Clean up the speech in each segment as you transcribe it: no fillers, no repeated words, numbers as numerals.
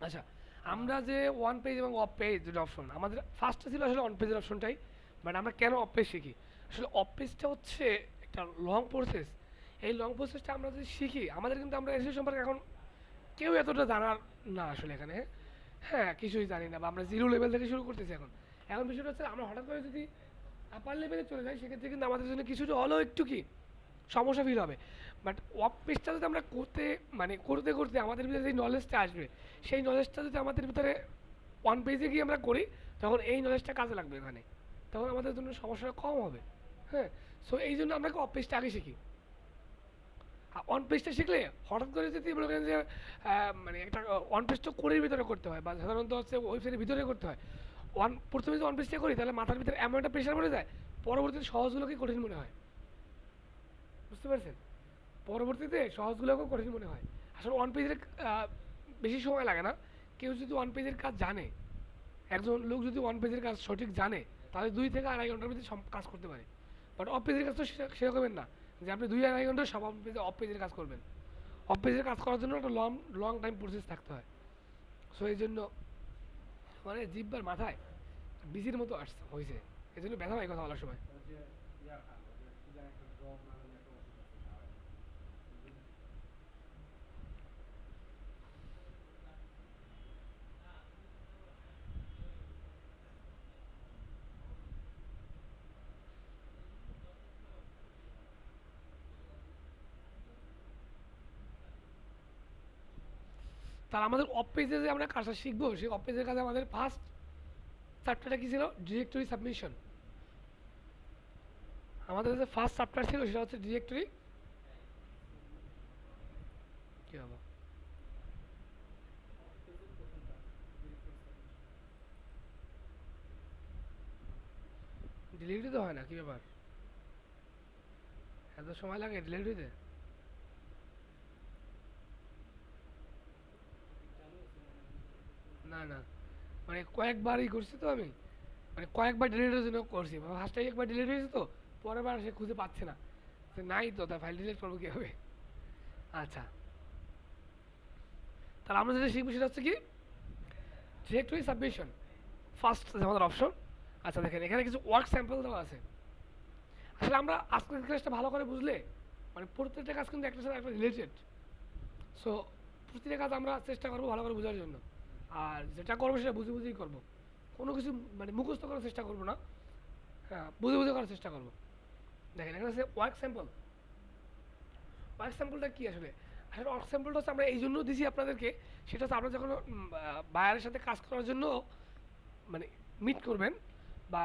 আচ্ছা, আমরা যে ওয়ান পেজ এবং অফ পেজ দুটো অপশন আমাদের ফার্স্টে ছিল আসলে অন পেজের অপশনটাই। বাট আমরা কেন অফ পেজ শিখি? আসলে অফ পেজটা হচ্ছে একটা লং প্রসেস। এই লং প্রসেসটা আমরা যদি শিখি, আমাদের কিন্তু আমরা এসএসসি সম্পর্কে এখন কেউ এতটা জানার না আসলে এখানে। হ্যাঁ, কিছুই জানি না বা আমরা জিরো লেভেল থেকে শুরু করতেছি এখন। এখন বিষয়টা হচ্ছে আমরা হঠাৎ করে যদি আপার লেভেলে চলে যাই, সেক্ষেত্রে কিন্তু আমাদের জন্য কিছুটা হলেও একটু কি সমস্যা ফিল হবে। বাট ওয়ার্ক পেজটা যদি আমরা করতে মানে করতে করতে আমাদের ভিতরে যে নলেজটা আসবে, সেই নলেজটা যদি আমাদের ভিতরে ওয়ান পেজে গিয়ে আমরা করি, তখন এই নলেজটা কাজে লাগবে এখানে। তখন আমাদের জন্য সমস্যাটা কম হবে। হ্যাঁ, সো এই জন্য আমরা অফ পেজটা আগে শিখি। অন পেজটা শিখলে হঠাৎ করে যদি মনে করেন যে মানে একটা অন পেজ তো কোরের ভিতরে করতে হয় বা সাধারণত হচ্ছে ওয়েবসাইটের ভিতরে করতে হয়। প্রথমে যদি অন পেজটা করি তাহলে মাথার ভিতরে এমন একটা প্রেশার পড়ে যায়, পরবর্তীতে সহজগুলোকে কঠিন মনে হয়। বুঝতে পারছেন? পরবর্তীতে সহজগুলোকেও কঠিন মনে হয়। আসলে ওয়ান পেজের বেশি সময় লাগে না। কেউ যদি ওয়ান পেজের কাজ জানে, একজন লোক যদি ওয়ান পেজের কাজ সঠিক জানে, তাহলে 2 থেকে 2.5 ঘন্টার ভিতরে সব কাজ করতে পারে। বাট অফ পেজের কাজ তো সেরকমের না যে আপনি 2-2.5 ঘন্টা সব অফ পেজের কাজ করবেন। অফ পেজের কাজ করার জন্য একটা লং লং টাইম প্রসেস থাকতে হয়। সো এই জন্য মানে জিব্বার মাথায় বিজির মতো আসছে হয়েছে, এই জন্য ব্যথা হয় কথা বলার সময়। ওই যে ইয়া খান, ওই যে কি জানি একটা ড্রপ নামে একটা ওষুধ আছে খাওয়ায়, বুঝলেন? তার আমাদের অফ পেজে যে আমরা কাজটা শিখবো, সেই অফ পেজের কাজে আমাদের ফার্স্ট চ্যাপ্টারটা কী ছিল? Directory submission. আমাদের যে ফার্স্ট চ্যাপ্টার ছিল সেটা হচ্ছে ডিরেক্টরি কী হবে, অফ পেজের প্রথমটা ডিরেক্টরি সাবমিশন। ডিলিভারি তো হয় না, কী ব্যাপার? এত সময় লাগে ডিলিভারিতে? চালু আছে মনে হয় ভিতরে, দেখতেছি তো। না না, মানে কয়েকবারই করছি তো আমি, মানে কয়েকবার ডিলিটের জন্য করছি। ফার্স্টে একবার ডিলিট হয়েছে তো, পরের বার সে খুঁজে পাচ্ছে না, যে নাই তো, তার ফাইল ডিলিট করবো কীভাবে? আচ্ছা, তাহলে আমরা যেটা শিখবো সেটা হচ্ছে কি ডিরেক্টরি সাবমিশন, ফার্স্ট আমাদের অপশন। আচ্ছা দেখেন, এখানে কিছু ওয়ার্ক স্যাম্পল দেওয়া আছে। আসলে আমরা আজকের ক্লাসটা ভালো করে বুঝলে মানে প্রত্যেকটা কাজ কিন্তু একটা সাথে একটা রিলেটেড। সো প্রতিটা কাজ আমরা চেষ্টা করবো ভালো করে বোঝার জন্য। আর যেটা করবো সেটা বুঝে বুঝেই করবো। কোনো কিছু মানে মুখস্থ করার চেষ্টা করবো না। হ্যাঁ, বুঝে বুঝে করার চেষ্টা করবো। দেখেন এখানে আছে ওয়ার্ক স্যাম্পল। ওয়ার্ক স্যাম্পলটা কী আসলে? আসলে ওয়ার্ক স্যাম্পলটা হচ্ছে আমরা এই জন্য দিছি আপনাদেরকে, সেটা হচ্ছে আপনারা যখন বায়ারের সাথে কাজ করার জন্য মানে মিট করবেন বা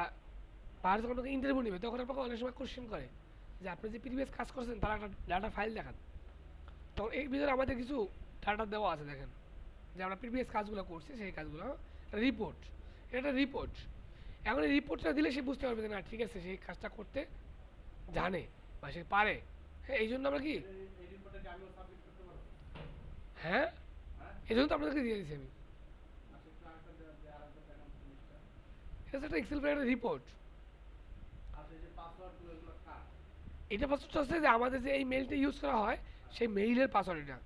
বায়ার যখন আপনাকে ইন্টারভিউ নেবে, তখন আপনাকে অনেক সময় কোশ্চেন করে যে আপনি যে প্রিভিয়াস কাজ করছেন তার একটা ডাটা ফাইল দেখান। তখন এই ভিতরে আমাদের কিছু ডাটা দেওয়া আছে দেখেন, যে আমরা প্রিভিয়াস কাজগুলো করছি সেই কাজগুলো রিপোর্ট, এটা একটা রিপোর্ট। এখন এই রিপোর্টটা দিলে সে বুঝতে পারবে যে না ঠিক আছে, সেই কাজটা করতে জানে বা সে পারে। হ্যাঁ, এই জন্য আমরা কি, এই রিপোর্টটা কি আমিও সাবমিট করতে পারবো? হ্যাঁ, হ্যাঁ। এই জন্য তো আপনাদেরকে দিয়ে দিচ্ছি আমি। আচ্ছা, একটু আরেকটা আরেকটা দেখান তো জিনিসটা। এটা হচ্ছে একটা এক্সেল ফাইলের রিপোর্ট। আচ্ছা, এই যে পাসওয়ার্ডগুলো এগুলো কার? এটা পাসওয়ার্ডটা হচ্ছে যে আমাদের যে এই মেইলটা ইউজ করা হয়, হ্যাঁ। সেই মেইলের পাসওয়ার্ড এটা।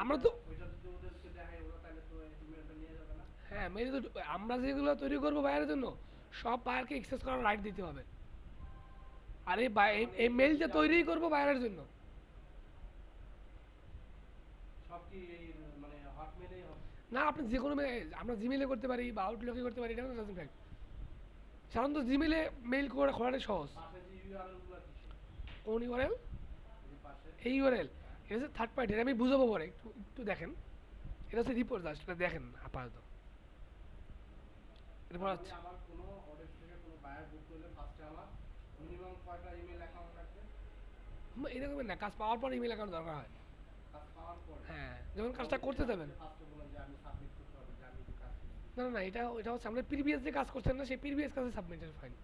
আমরা ওইটা তো ওইটা যদি ওদেরকে দেখাই ওরা, তাহলে তো ইমেলটা নিয়ে যাবে না? হ্যাঁ, মেইল তো আমরা যেগুলো তৈরি করবো বাইরের জন্য, সব বায়ারকে অ্যাক্সেস করার রাইট দিতে হবে। আর এই তার মানে এই এই মেইলটা যে তৈরিই করবো বাইরের জন্য। সব কি এই মানে হটমেইলেই হবে? না, আপনি যে কোনো আমরা জিমেলে করতে পারি বা আউটলুকে করতে পারি, এটা ডাজন্ট ফ্যাক্ট। সাধারণত জিমেলে মেইল করে খোলাটাই সহজ। পাশে যে ইউআরএল গুলো কিসের? কোন ইউআরএল? এই যে পাশে। এই ইউআরএল হ্যাঁ। এটা হচ্ছে থার্ড পার্টি, আমি বুঝাবো পরে, একটু একটু দেখেন। এটা হচ্ছে রিপোর্ট, জাস্ট এটা দেখেন আপাতত। এরপর তার মানে হচ্ছে আমার কোনো ওডেক্স থেকে কোনো বায়ার বুক করলে ফার্স্টে আমার মিনিমাম কয়টা ইমেল অ্যাকাউন্ট লাগবে? এরকমের না, কাজ পাওয়ার পর ইমেল অ্যাকাউন্ট দরকার হয়। কাজ পাওয়ার পরে? হ্যাঁ, যখন তখন কাজটা তো করতে যেটা আপনি যাবেন। যে ফার্স্টে বললেন যে আমি সাবমিট করতে হবে যে আমি যে কাজ করছি। না না না, এটা এটা হচ্ছে আমরা প্রিভিয়াস যে কাজ করছেন না, সেই প্রিভিয়াস কাজে সাবমিটের ফাইল।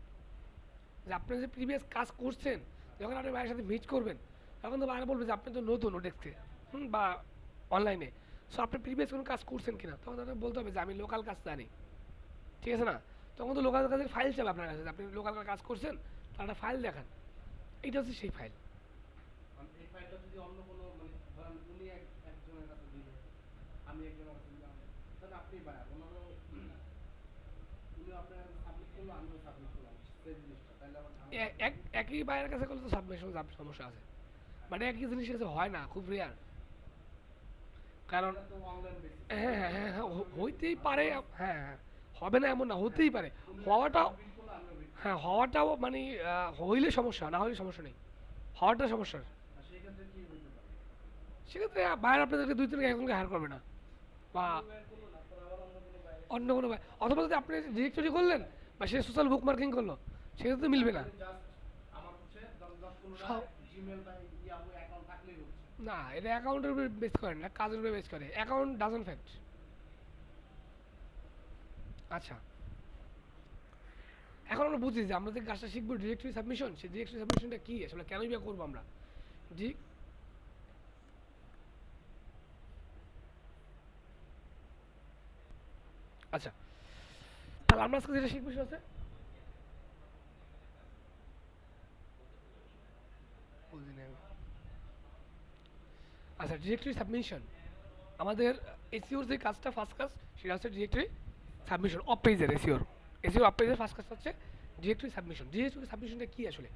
যে আপনি যে প্রিভিয়াস কাজ করছেন, হ্যাঁ। যখন আপনি ভাইয়ের সাথে মিট করবেন, তখন তো বাইরে বলবে যে আপনি তো নতুন ওডেস্কে বা অনলাইনে। সো আপনি প্রিভিয়াস কোনো কাজ করছেন কিনা, তখন তাকে বলতে হবে যে আমি লোকাল কাজ জানি। ঠিক আছে না? তখন তো লোকাল কাজের ফাইল চাবে আপনার কাছে, যে আপনি লোকাল কাজ করছেন, তার একটা ফাইল দেখান। এইটা হচ্ছে সেই ফাইল। মানে এই ফাইলটা যদি অন্য কোনো মানে ধরেন উনি একজনের কাছে দিল, আমি একজনের কাছে দিলাম, আপনি বায়ার ওনারও উনি আপনার সাবমিট করলো আমিও সাবমিট করলাম সেই জিনিসটা তাহলে আমার ঝামেলা হবে না। একই বাইরের কাছে করলে তো সাবমিশন সমস্যা আছে, মানে একই জিনিস কাছে হয় না, খুব রেয়ার। কারণ এটা তো অনলাইন বেসিস হ্যাঁ হ্যাঁ হ্যাঁ হ্যাঁ হইতেই পারে, মানুষ হ্যাঁ হ্যাঁ, হবে না এমন না, হতেই পারে। হওয়াটাও, বিট করলো আমিও বিট হ্যাঁ হওয়াটাও মানে হইলে সমস্যা, না হইলে সমস্যা নেই, হওয়াটা সমস্যা। আর সেই ক্ষেত্রে কি হইতে পারে সেক্ষেত্রে বাইরে আপনাদেরকে 2-3 একজনকে হায়ার করবে না, বা বাইর করলো না পরে আবার অন্য কোনো বাইরে অন্য কোনো অথবা যদি আপনি ডিরেক্টরি করলেন বা সে সোশ্যাল বুক মার্কিং করলো, সেক্ষেত্রে মিলবে না। জাস্ট আমার হচ্ছে জাস্ট কোনো সব- জিমেল বা ইয়াহু অ্যাকাউন্ট থাকলেই হচ্ছে না, এটা অ্যাকাউন্টের উপর বেস করে না, কাজের উপর বেস করে, অ্যাকাউন্ট ডাজন্ট ফ্যাক্ট। আচ্ছা, এখন আমরা বুঝি যে আমরা যে কাজটা শিখবো ডিরেক্টরি সাবমিশন, সেই ডিরেক্টরি সাবমিশনটা কি আসলে, কেনই বা করবো আমরা। জি, আচ্ছা, তাহলে আমরা আজকে যেটা শিখবো সেটা হচ্ছে, বুঝি না আমি। আচ্ছা, ডিরেক্টরি সাবমিশন, আমাদের এসিওর যে কাজটা, ফার্স্ট কাজ সেটা হচ্ছে ডিরেক্টরি সাবমিশন অফ পেজের। এসিওর অফ পেজের ফার্স্ট কাজ হচ্ছে ডিরেক্টরি সাবমিশন। ডিরেক্টরি সাবমিশনটা কি আসলে?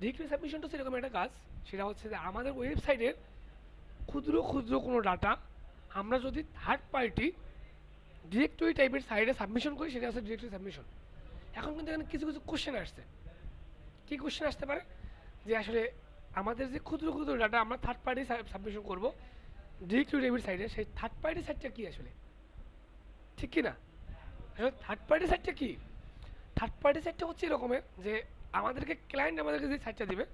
ডিরেক্টরি সাবমিশনটা হচ্ছে এরকম একটা কাজ, সেটা হচ্ছে যে আমাদের ওয়েবসাইটের ক্ষুদ্র ক্ষুদ্র কোনো ডাটা আমরা যদি থার্ড পার্টি ডিরেক্টরি টাইপের সাইডে সাবমিশন করি, সেটা হচ্ছে ডিরেক্টরি সাবমিশন। এখন কিন্তু এখানে কিছু কিছু কোশ্চেন আসছে। কী কোশ্চেন আসতে পারে? যে আসলে আমাদের যে ক্ষুদ্র ক্ষুদ্র ডাটা আমরা থার্ড পার্টি সাবমিশন করব ডিরেক্টরি টাইপের সাইডে, সেই থার্ড পার্টি সাইডটা কী আসলে, ঠিক কি না? আসলে থার্ড পার্টি সাইটটা কি? থার্ড পার্টি সাইটটা হচ্ছে এরকমের যে আমাদেরকে ক্লায়েন্ট আমাদেরকে যে সাইটটা দিবে,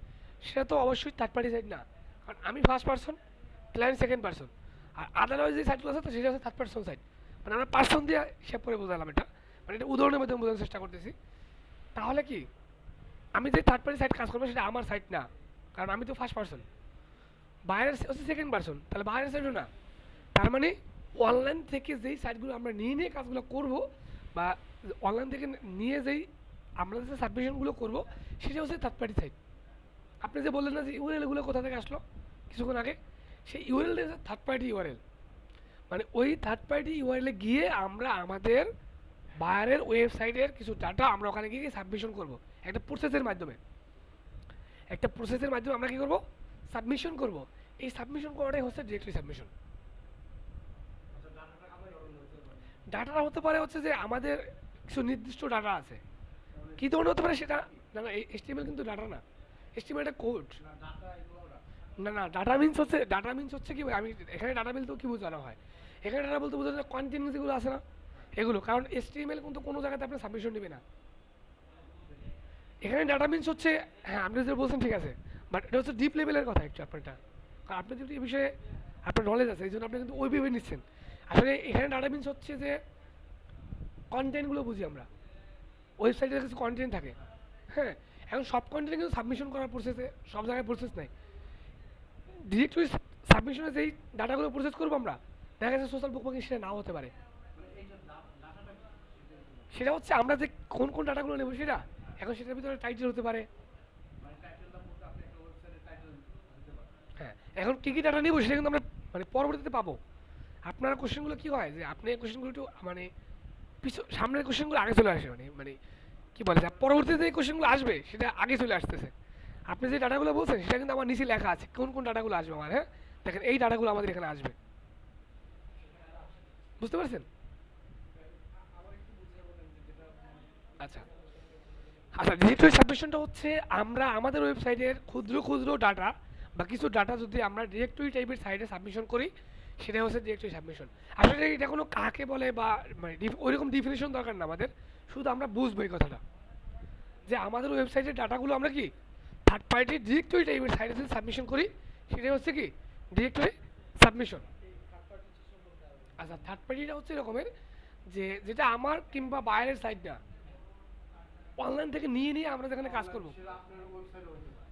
সেটা তো অবশ্যই থার্ড পার্টি সাইট না, কারণ আমি first person, client second person. আর আদারওয়াইজ যে সাইটগুলো আছে তো সেটা হচ্ছে থার্ড পার্সন সাইট। মানে আমরা পার্সন দিয়ে হিসাব করে বোঝালাম এটা, মানে এটা উদাহরণের মাধ্যমে বোঝানোর চেষ্টা করতেছি। তাহলে কি, আমি যে থার্ড পার্টি সাইট কাজ করবো সেটা আমার সাইট না, কারণ আমি তো ফার্স্ট পার্সন। বাইরের হচ্ছে সেকেন্ড পার্সন, তাহলে বাইরের সাইটও না। তার মানে অনলাইন থেকে যেই সাইটগুলো আমরা নিয়ে নিয়ে কাজগুলো করব, বা অনলাইন থেকে নিয়ে যেই আমরা যে সাবমিশনগুলো করব, সেটা হচ্ছে থার্ড পার্টি সাইট। আপনি যে বললেন না যে ইউআরএলগুলো কোথা থেকে আসলো কিছুক্ষণ আগে, সেই ইউআরএল থার্ড পার্টি ইউআরএল। মানে ওই থার্ড পার্টি ইউআরএলে গিয়ে আমরা আমাদের বায়ারের ওয়েবসাইটের কিছু ডাটা আমরা ওখানে গিয়ে সাবমিশন করব একটা প্রসেসের মাধ্যমে। একটা প্রসেসের মাধ্যমে আমরা কী করব, সাবমিশন করব। এই সাবমিশন করাটাই হচ্ছে ডিরেক্টলি সাবমিশন। আচ্ছা ডাটাটা কি ধরনের হতে পারে ডাটাটা হতে পারে হচ্ছে যে আমাদের কিছু নির্দিষ্ট ডাটা আছে। কী ধরনের হতে পারে সেটা, না না, এইচটিএমএল কিন্তু ডাটা না, এইচটিএমএল একটা কোড। না ডাটা এগুলো না না, ডাটা মিন্স হচ্ছে কি, আমি এখানে ডাটা বলতে কি বোঝানো হয়, এখানে ডাটা বলতে বোঝানো যায় কন্টেন্ট যেগুলো আছে না, এগুলো। কারণ এইচটিএমএল কিন্তু কোনো জায়গাতে আপনি সাবমিশন নেবে না। এখানে ডাটা মিন্স হচ্ছে, হ্যাঁ আপনি যেটা বলছেন ঠিক আছে, বাট এটা হচ্ছে ডিপ লেভেলের কথা একটু আপনারটা, কারণ আপনি যদি এই বিষয়ে আপনার নলেজ আছে, এই জন্য আপনি কিন্তু ওই ভেবে নিচ্ছেন। আসলে এখানে ডাটা মিন্স হচ্ছে যে কন্টেন্টগুলো বুঝি আমরা, ওয়েবসাইটের কিছু কন্টেন্ট থাকে। হ্যাঁ, এখন সব কন্টেন্ট কিন্তু সাবমিশন করার প্রসেসে সব জায়গায় প্রসেস নাই। ডিরেক্টলি সাবমিশনে যেই ডাটাগুলো প্রসেস করবো আমরা, দেখা যাচ্ছে সোশ্যাল বুক মার্কিং সেটা নাও হতে পারে। মানে এইটা ডাটাটা কি সেটা হচ্ছে আমরা যে কোন কোন ডাটাগুলো নেবো সেটা, এখন সেটার ভিতরে টাইটেল হতে পারে। মানে টাইটেলটা বলতে আপনি একটা ওয়েবসাইটের টাইটেল দিতে পারেন হ্যাঁ, এখন কী কী ডাটা নেবো সেটা কিন্তু আমরা মানে পরবর্তীতে পাবো। আপনার কোশ্চেনগুলো কী হয় যে আপনি কোশ্চেনগুলো একটু মানে সামনের কোশ্চেনগুলো আগে চলে আসে, মানে মানে কী বলে যে পরবর্তীতে যে কোশ্চেনগুলো আসবে সেটা আগে চলে আসতেছে। আপনি যে ডাটাগুলো বলছেন সেটা কিন্তু আমার নিচে লেখা আছে কোন কোন ডাটাগুলো আসবে আমার। হ্যাঁ, দেখেন এই ডাটাগুলো আমাদের এখানে আসবে, বুঝতে পারছেন? আবার একটু বুঝিয়ে বলেন যে যেটা আচ্ছা আচ্ছা, ডিরেক্টরি সাবমিশনটা হচ্ছে আমরা আমাদের ওয়েবসাইটের ক্ষুদ্র ক্ষুদ্র ডাটা বা কিছু ডাটা যদি আমরা ডিরেক্টরি টাইপের সাইটে সাবমিশন করি, সেটা হচ্ছে ডিরেক্টরি সাবমিশন। আসলে এটা কোনো কাকে বলে বা মানে ওইরকম ডিফিনিশন দরকার না আমাদের, শুধু আমরা বুঝবো এই কথাটা যে আমাদের ওয়েবসাইটের ডাটাগুলো আমরা কি থার্ড পার্টি ডিরেক্টরি টাইপের সাইটে যদি সাবমিশন করি, সেটাই হচ্ছে কি ডিরেক্টরি সাবমিশন। আচ্ছা, থার্ড পার্টিটা হচ্ছে এরকমের যে যেটা আমার কিংবা বাইরের সাইট না, অনলাইন থেকে নিয়ে নিয়ে আমরা যেখানে কাজ করবো। সেটা আপনার ওয়েবসাইটে হতে পারে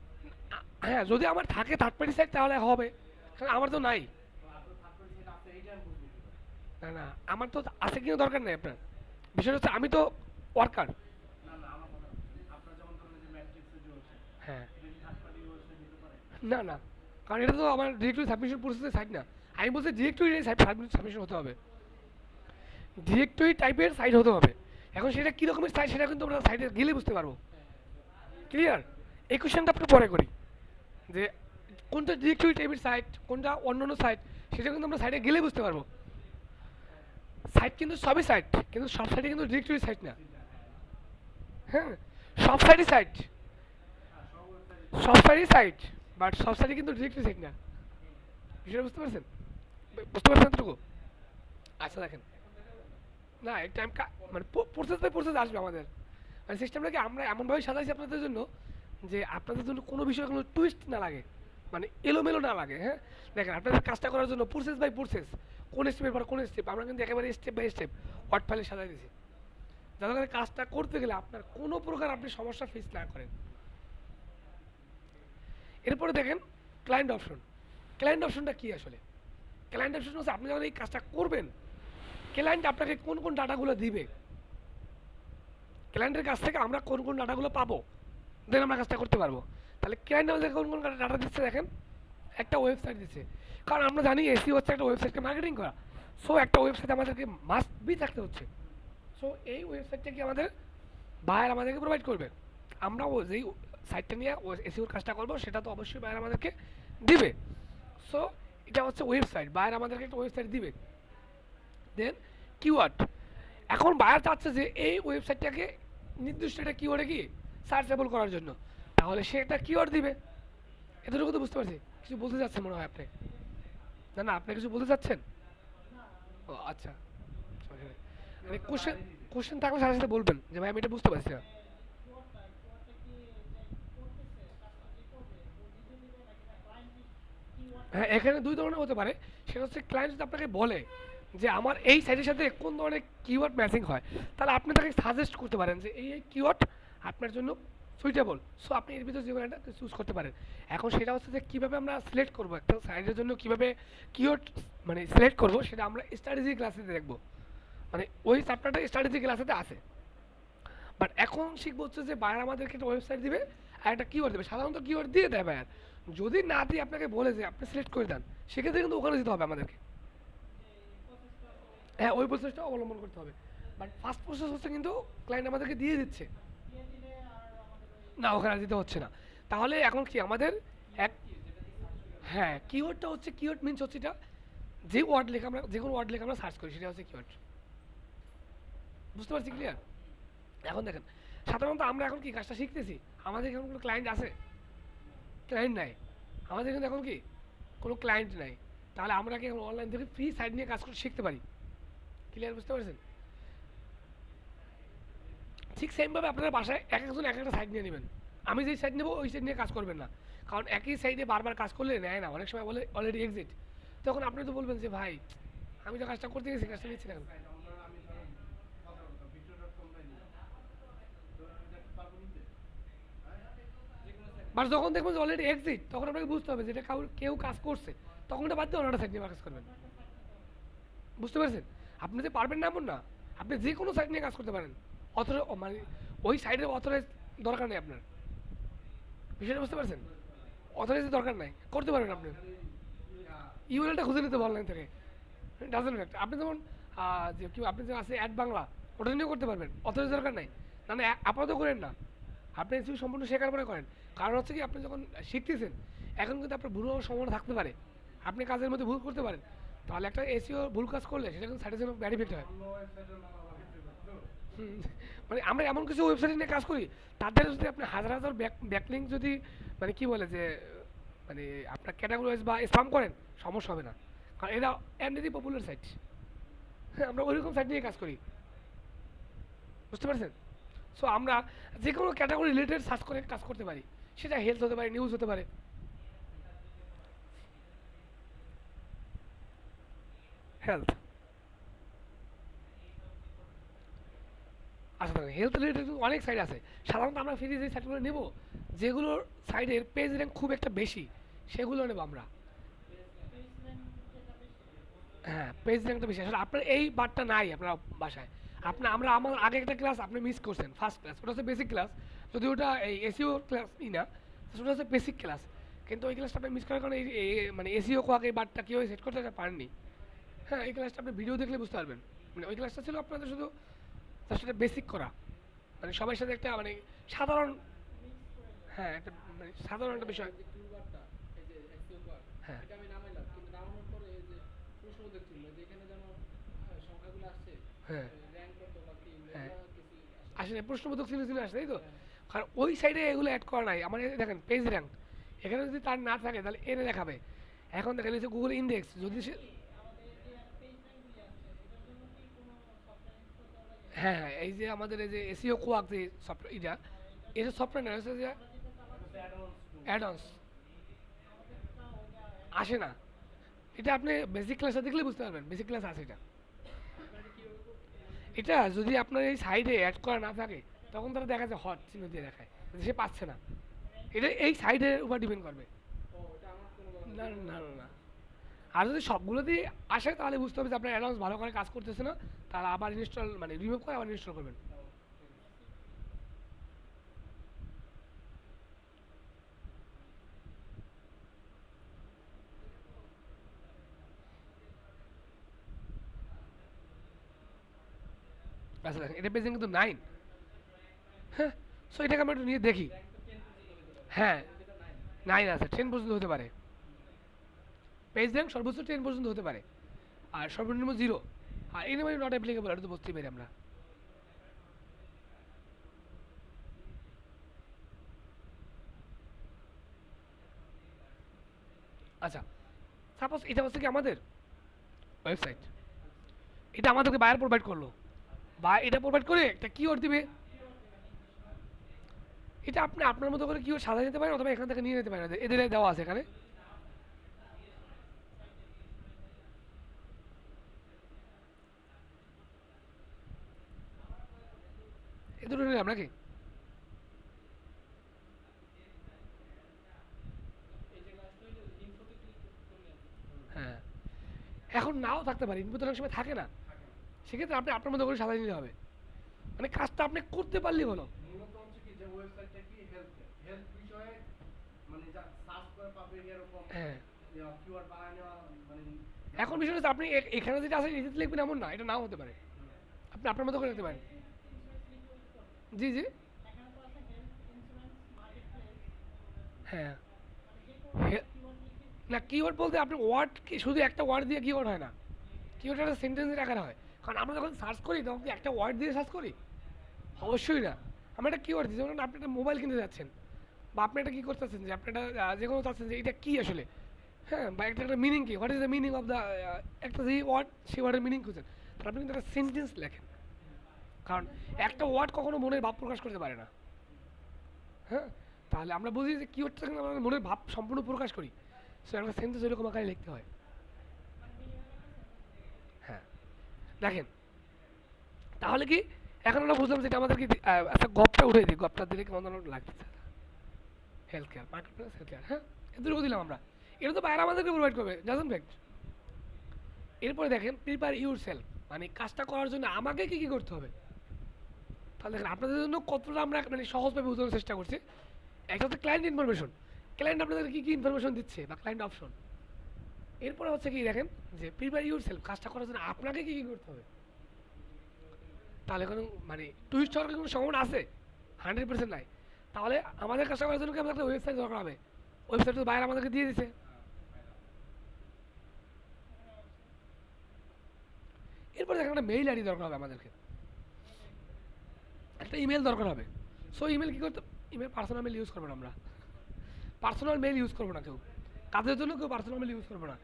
হ্যাঁ, যদি আমার থাকে থার্ড পার্টি সাইট তাহলে হবে, কারণ আমার তো নাই। তো আপনার থার্ড পার্টি সাইট আছে এইটা আমি বুঝবো কি করে? না না, আমার তো আছে কিনা দরকার নেই আপনার, বিষয়টা হচ্ছে আমি তো ওয়ার্কার। না না আমার কথা বলছি। আপনার যেমন ধরেন যে ম্যাট্রিক্সের যে ওয়েবসাইট হ্যাঁ, এটা কি থার্ড পার্টি ওয়েবসাইট হতে পারে না না, কারণ এটা তো আমার ডিরেক্টলি সাবমিশন প্রসেসের সাইট না, আমি বলছি ডিরেক্টলি সাবমিশন হতে হবে। ডিরেক্টরি টাইপের সাইট হতে হবে। এখন সেটা কী রকমের সাইট সেটা কিন্তু আমরা সাইটে গেলে বুঝতে পারবো। ক্লিয়ার? এই কোশ্চেনটা আপনি পরে করি যে কোনটা ডিরেক্টরি টাইপের সাইট, কোনটা অন্যান্য সাইট, সেটা কিন্তু আমরা সাইটে গেলে বুঝতে পারবো। সাইট কিন্তু সবই সাইট, কিন্তু সব সাইটে কিন্তু ডিরেক্টরি সাইট না। হ্যাঁ, সব সাইটই সাইট, সব সাইটই সাইট, বাট সব সাইটে কিন্তু ডিরেক্টরি সাইট না। বিষয়টা বুঝতে পারছেন? বুঝতে পারছেন এতটুকু? আচ্ছা দেখেন, না একটা মানে প্রসেস বাই প্রসেস আসবে আমাদের। মানে সিস্টেমটাকে আমরা এমনভাবে সাজাইছি আপনাদের জন্য যে আপনাদের জন্য কোনো বিষয়ে কোনো টুইস্ট না লাগে, মানে এলোমেলো না লাগে। হ্যাঁ, দেখেন আপনাদের কাজটা করার জন্য প্রসেস বাই প্রসেস, কোন স্টেপের পর কোন স্টেপ আমরা কিন্তু একেবারে স্টেপ বাই স্টেপ ওয়ার্ড ফাইলে সাজাই দিয়েছি, যাতে করে কাজটা করতে গেলে আপনার কোনো প্রকার আপনি সমস্যা ফেস না করেন। এরপরে দেখেন ক্লায়েন্ট অপশন। ক্লায়েন্ট অপশনটা কি আসলে? ক্লায়েন্ট অপশন হচ্ছে আপনি যখন এই কাজটা করবেন, ক্লায়েন্ট আপনাকে কোন কোন ডাটাগুলো দিবে, ক্লায়েন্টের কাছ থেকে আমরা কোন কোন ডাটাগুলো পাবো, দেন আমরা কাজটা করতে পারবো। তাহলে ক্লায়েন্ট আমাদের কোন কোন ডাটা দিচ্ছে দেখেন, একটা ওয়েবসাইট দিচ্ছে, কারণ আমরা জানি এসি হচ্ছে একটা ওয়েবসাইটকে মার্কেটিং করা। সো একটা ওয়েবসাইট আমাদেরকে মাস্ট বি থাকতে হচ্ছে। সো এই ওয়েবসাইটটা কি আমাদের বায়ার আমাদেরকে প্রোভাইড করবে। আমরা যেই সাইটটা নিয়ে এসিওর কাজটা করবো সেটা তো অবশ্যই বায়ার আমাদেরকে দিবে। সো এটা হচ্ছে ওয়েবসাইট, বায়ার আমাদেরকে একটা ওয়েবসাইট দিবে। দেন কিওয়ার্ড, এখন বায়ার চাচ্ছে যে এই ওয়েবসাইটটাকে নির্দিষ্ট একটা কিওয়ার্ডে কি সার্চেবল করার জন্য, তাহলে সে একটা কিওয়ার্ড দিবে। এতটুকু তো বুঝতে পারছি। কিছু বলতে চাচ্ছেন মনে হয় আপনি? না না, আপনি কিছু বলতে চাচ্ছেন? ও আচ্ছা, মানে কোশ্চেন কোশ্চেন থাকলে সাথে সাথে বলবেন যে ভাই আমি এটা বুঝতে পারছি না। হ্যাঁ, এখানে দুই ধরনের হতে পারে। সেটা হচ্ছে ক্লায়েন্ট যদি আপনাকে বলে যে আমার এই সাইটের সাথে কোন ধরনের কিওয়ার্ড ম্যাচিং হয়, তাহলে আপনি তাকে সাজেস্ট করতে পারেন যে এই কিওয়ার্ড আপনার জন্য সুইটেবল। সো আপনি এর ভিতরে যে কোনো একটা চুজ করতে পারেন। এখন সেটা হচ্ছে যে কীভাবে আমরা সিলেক্ট করবো একটা সাইটের জন্য, কীভাবে কিওয়ার্ড মানে সিলেক্ট করবো, সেটা আমরা স্ট্র্যাটেজি ক্লাসে দেখবো। মানে ওই চ্যাপ্টারটা স্ট্র্যাটেজি ক্লাসেতে আছে। বাট এখন শিখবো হচ্ছে যে বায়ার আমাদেরকে একটা ওয়েবসাইট দিবে আর একটা কিওয়ার্ড দেবে। সাধারণত কিওয়ার্ড দিয়ে দেয় বায়ার, যদি না দিয়ে আপনাকে বলে যে আপনি সিলেক্ট করে দেন, সেক্ষেত্রে কিন্তু ওখানে দিতে হবে আমাদেরকে। হ্যাঁ, ওই প্রসেসটা অবলম্বন করতে হবে। বাট ফার্স্ট প্রসেস হচ্ছে কিন্তু ক্লায়েন্ট আমাদেরকে দিয়ে দিচ্ছে, না ওখানে আর দিতে হচ্ছে না। তাহলে এখন কি আমাদের এক, হ্যাঁ কিওয়ার্ডটা হচ্ছে, কিওয়ার্ড মিনস হচ্ছে এটা যে ওয়ার্ড লেখা আমরা, যে কোনো ওয়ার্ড লেখা আমরা সার্চ করি সেটা হচ্ছে কিওয়ার্ড। বুঝতে পারছি? ক্লিয়ার? এখন দেখেন সাধারণত আমরা এখন কি কাজটা শিখতেছি, আমাদের এখন কোনো ক্লায়েন্ট আছে? ক্লায়েন্ট নাই। আমাদের কিন্তু এখন কি কোনো ক্লায়েন্ট নাই। তাহলে আমরা কি এখন অনলাইন থেকে ফ্রি সাইট নিয়ে কাজ করে শিখতে পারি। ক্লিয়ার? বুঝতে পারছেন? ঠিক সেমভাবে আপনারা বাসায় এক একজন এক একটা সাইট নিয়ে নেবেন। আমি যেই সাইট নেবো ওই সাইট নিয়ে কাজ করবেন না, কারণ একই সাইডে বারবার কাজ করলে নেয় না, অনেক সময় বলে অলরেডি এক্সিট। তখন আপনি তো বলবেন যে ভাই আমি তো কাজটা করতে গেছি, কাজটা নিচ্ছি না কেন। সাইট আমরা আমি ধরেন কথা বলতাম victor.com টাই নিই। ধরেন আমি দেখতে পারবো নিতে? হ্যাঁ? যেকোনো সাইট বাট যখন দেখবেন যে অলরেডি এক্সিট, তখন আপনাকে বুঝতে হবে যে এটা কেউ কাজ করছে, তখন এটা বাদ দিয়ে অন্য একটা সাইট নিয়ে কাজ করবেন। বুঝতে পারছেন? আপনি যে পারবেন না এমন না, আপনি যে কোনো সাইট নিয়ে কাজ করতে পারেন। অথর মানে ওই সাইটের অথরাইজ দরকার নেই আপনার। বিষয়টা বুঝতে পারছেন? অথরাইজ দরকার নাই, করতে পারবেন আপনি। ইউআরএলটা খুঁজে নিতে অনলাইন থেকে, ডাজেন্ট ম্যাটার। আপনি যেমন যে কি আপনি যে আছে অ্যাড বাংলা, ওটা নিয়েও করতে পারবেন, অথরাইজ দরকার নাই। না না, আপাতত করেন না, আপনি এসিও সম্পূর্ণ শেখার পরে করেন। কারণ হচ্ছে কি আপনি যখন শিখতেছেন, এখন কিন্তু আপনার ভুল হওয়ার সম্ভাবনা থাকতে পারে, আপনি কাজের মধ্যে ভুল করতে পারেন। তাহলে একটা এসিও ভুল কাজ করলে সেটা কিন্তু সাইটের জন্য ব্যাড ইফেক্ট হয়। অন্য ওয়েবসাইটের নাম আবার হিসেবে তো হুম, মানে আমরা এমন কিছু ওয়েবসাইট নিয়ে কাজ করি, তাদের যদি আপনি হাজার হাজার ব্যাকলিঙ্ক যদি মানে কি বলে যে মানে আপনার ক্যাটাগরাইজ বা স্পাম করেন, সমস্যা হবে না, কারণ এটা এমনিতেই পপুলার সাইট। হ্যাঁ, আমরা ওইরকম সাইট নিয়ে কাজ করি। বুঝতে পারছেন? সো আমরা যে কোনো ক্যাটাগরি রিলেটেড সার্চ করে কাজ করতে পারি, সেটা হেলথ হতে পারে, নিউজ হতে পারে। হেলথ, আচ্ছা হেলথ রিলেটেড অনেক সাইট আছে। সাধারণত আমরা ফ্রি যে সাইটগুলো নেব, যেগুলোর সাইডের পেজ র্যাঙ্ক খুব একটা বেশি, সেগুলো নেব আমরা। হ্যাঁ, পেজ র্যাঙ্কটা বেশি। আসলে আপনার এই বারটা নাই আপনার বাসায়। আপনার আমরা আমার আগে একটা ক্লাস আপনি মিস করছেন, ফার্স্ট ক্লাস, ওটা হচ্ছে বেসিক ক্লাস। যদি ওটা এই এসিও ক্লাসই না, সেটা হচ্ছে বেসিক ক্লাস। কিন্তু ওই ক্লাসটা আপনি মিস করার কারণে মানে এসিও কোয়াকে এই বারটা কীভাবে সেট করতে পারেননি। হ্যাঁ, এই ক্লাসটা আপনি ভিডিও দেখলে বুঝতে পারবেন। মানে ওই ক্লাসটা ছিল আপনাদের শুধু জাস্ট একটা বেসিক করা, মানে সবার সাথে একটা মানে সাধারণ, হ্যাঁ একটা মানে সাধারণ একটা বিষয়। যে টুলবারটা, এই যে এসইও বার, হ্যাঁ এটা আমি নামাইলাম, কিন্তু নামানোর পরে এই যে প্রশ্ন দেখছিল যে এখানে যেন সংখ্যাগুলো আসছে, হ্যাঁ র্যাঙ্ক কত বা কি, হ্যাঁ এগুলা কিছুই আসে না। আসলে প্রশ্নবোধক চিহ্ন চিহ্ন আসে তাই তো, হ্যাঁ, কারণ ওই সাইডে এগুলো অ্যাড করা নাই আমার। এই দেখেন পেজ র্যাঙ্ক, এখানে যদি তার না থাকে তাহলে এনে দেখাবে। এখন দেখেন এই যে গুগল ইন্ডেক্স যদি সে, হ্যাঁ হ্যাঁ এই যে আমাদের এই যে এসিও কোয়াক যে সফটওয়্যার, এটা সফটওয়্যার না, হচ্ছে যে এটা হচ্ছে অ্যাডভান্স টুল। অ্যাডন্স আসে না। এটা আপনি বেসিক ক্লাসে দেখলে বুঝতে পারবেন, বেসিক ক্লাস আছে এটা। এটা যদি আপনার এই সাইডে অ্যাড করা না থাকে তখন তারা দেখা যায় হট চিহ্ন দিয়ে দেখায়, সে পাচ্ছে না। এটা এই সাইডের উপর ডিপেন্ড করবে। ও, এটা আমার কোনো না না না না, আর যদি সবগুলোতেই আসে তাহলে বুঝতে হবে যে আপনার অ্যাডভান্স ভালো করে কাজ করতেছে না, তাহলে আবার ইনস্টল মানে রিমুভ করে আবার ইনস্টল করবেন। আচ্ছা দেখেন এটা পেজে কিন্তু 9, হ্যাঁ। সো এটাকে আমরা একটু নিয়ে দেখি। হ্যাঁ 9 আছে, 10 পর্যন্ত হতে পারে। পেজ র্যাঙ্ক সর্বোচ্চ 10 পর্যন্ত হতে পারে, আর সর্বনিম্ন 0। আর এনিমে নট অ্যাপ্লিকেবল, এটা তো বুঝতেই পারি আমরা। আচ্ছা সাপোজ এটা হচ্ছে কি আমাদের ওয়েবসাইট, এটা আমাদেরকে বায়ার প্রোভাইড করলো, বা এটা প্রোভাইড করে একটা কিওয়ার্ড দিবে। এটা আপনি আপনার মতো করে কিওয়ার্ড সাজাই নিতে পারেন, অথবা এখান থেকে নিয়ে নিতে পারেন, এদের দেওয়া আছে এখানে। এ দুটো নিলাম নাকি? এই যে লাস্ট হইলো ইনফোতে ক্লিক করলে হ্যাঁ এখন নাও থাকতে পারে, ইনপুট অনেক সময় থাকে না, থাকে না। সেক্ষেত্রে আপনি আপনার মতো করে সাজাই নিতে হবে, মানে কাজটা আপনি করতে পারলেই হলো। মূলত হচ্ছে কি যে ওয়েবসাইটটা কি হেলথ হেলথ বিষয়ে, মানে যা সার্চ করে পাবে এরকম হ্যাঁ কিওয়ার্ড বানায় নেওয়া, মানে এখন বিষয়টা হচ্ছে আপনি এখানে যেটা আছে এটাতে লিখবেন এমন না, এটা নাও হতে পারে, আপনি আপনার মতো করে লিখতে পারেন। জি জি হ্যাঁ না, কিওয়ার্ড বলতে আপনি ওয়ার্ড কি শুধু একটা ওয়ার্ড দিয়ে কিওয়ার্ড হয় না, কিওয়ার্ড একটা সেন্টেন্সের আকারে হয়। কারণ আমরা যখন সার্চ করি তখন কি একটা ওয়ার্ড দিয়ে সার্চ করি? অবশ্যই না। আমরা একটা কিওয়ার্ড দিই, যেমন আপনি একটা মোবাইল কিনতে যাচ্ছেন, বা আপনি এটা কী করতে চাচ্ছেন, যে আপনি এটা যে কোনো চাচ্ছেন যে এটা কী আসলে, হ্যাঁ, বা একটা একটা মিনিং কি, what is the meaning of the, একটা যে ওয়ার্ড সেই ওয়ার্ডের মিনিং খুঁজছেন, তাহলে আপনি কিন্তু একটা সেন্টেন্স লেখেন। কারণ একটা ওয়ার্ড কখনো মনের ভাব প্রকাশ করতে পারে না, হ্যাঁ। তাহলে আমরা বুঝি যে কিওয়ার্ডটা কিন্তু আমরা মনের ভাব সম্পূর্ণ প্রকাশ করি, সো একটা সেন্টেন্স ওইরকম আকারে লিখতে হয়। হ্যাঁ দেখেন, তাহলে কি এখন আমরা বুঝলাম যেটা আমাদের কি একটা গপটা উঠে দিই, গপটা দিলে কেমন যেন লাগতেছে। Health care market place health care, হ্যাঁ এতটুকু দিলাম আমরা। এটা তো বাইরে আমাদেরকে প্রোভাইড করবে, ডাজন্ট ফ্যাক্ট। এরপরে দেখেন প্রিপেয়ার ইউর সেলফ, মানে কাজটা করার জন্য আমাকে কী কী করতে হবে। তাহলে দেখেন আপনাদের জন্য কতটা আমরা মানে সহজভাবে বোঝানোর চেষ্টা করছি। একটা হচ্ছে ক্লায়েন্ট ইনফরমেশন, ক্লায়েন্ট আপনাদের কী কী ইনফরমেশন দিচ্ছে, বা ক্লায়েন্ট অপশন। এরপরে হচ্ছে কি দেখেন যে প্রিপেয়ার ইউর সেলফ, কাজটা করার জন্য আপনাকে কী কী করতে হবে। তাহলে কোনো মানে টুইস্ট হওয়ার কোনো সম্ভাবনা আছে? 100% নাই। তাহলে আমাদের কাজটা করার জন্য কি আমাদের একটা ওয়েবসাইট দরকার হবে, ওয়েবসাইট তো বাইরে আমাদেরকে দিয়ে দিছে। এরপরে দেখেন একটা মেইল আইডি দরকার হবে আমাদেরকে, একটা ইমেল দরকার হবে। সো ইমেল কী করতে, ইমেল পার্সোনাল মেল ইউজ করবো না আমরা, পার্সোনাল মেল ইউজ করবো না কেউ, কাজের জন্য কেউ পার্সোনাল মেল ইউজ করবো না।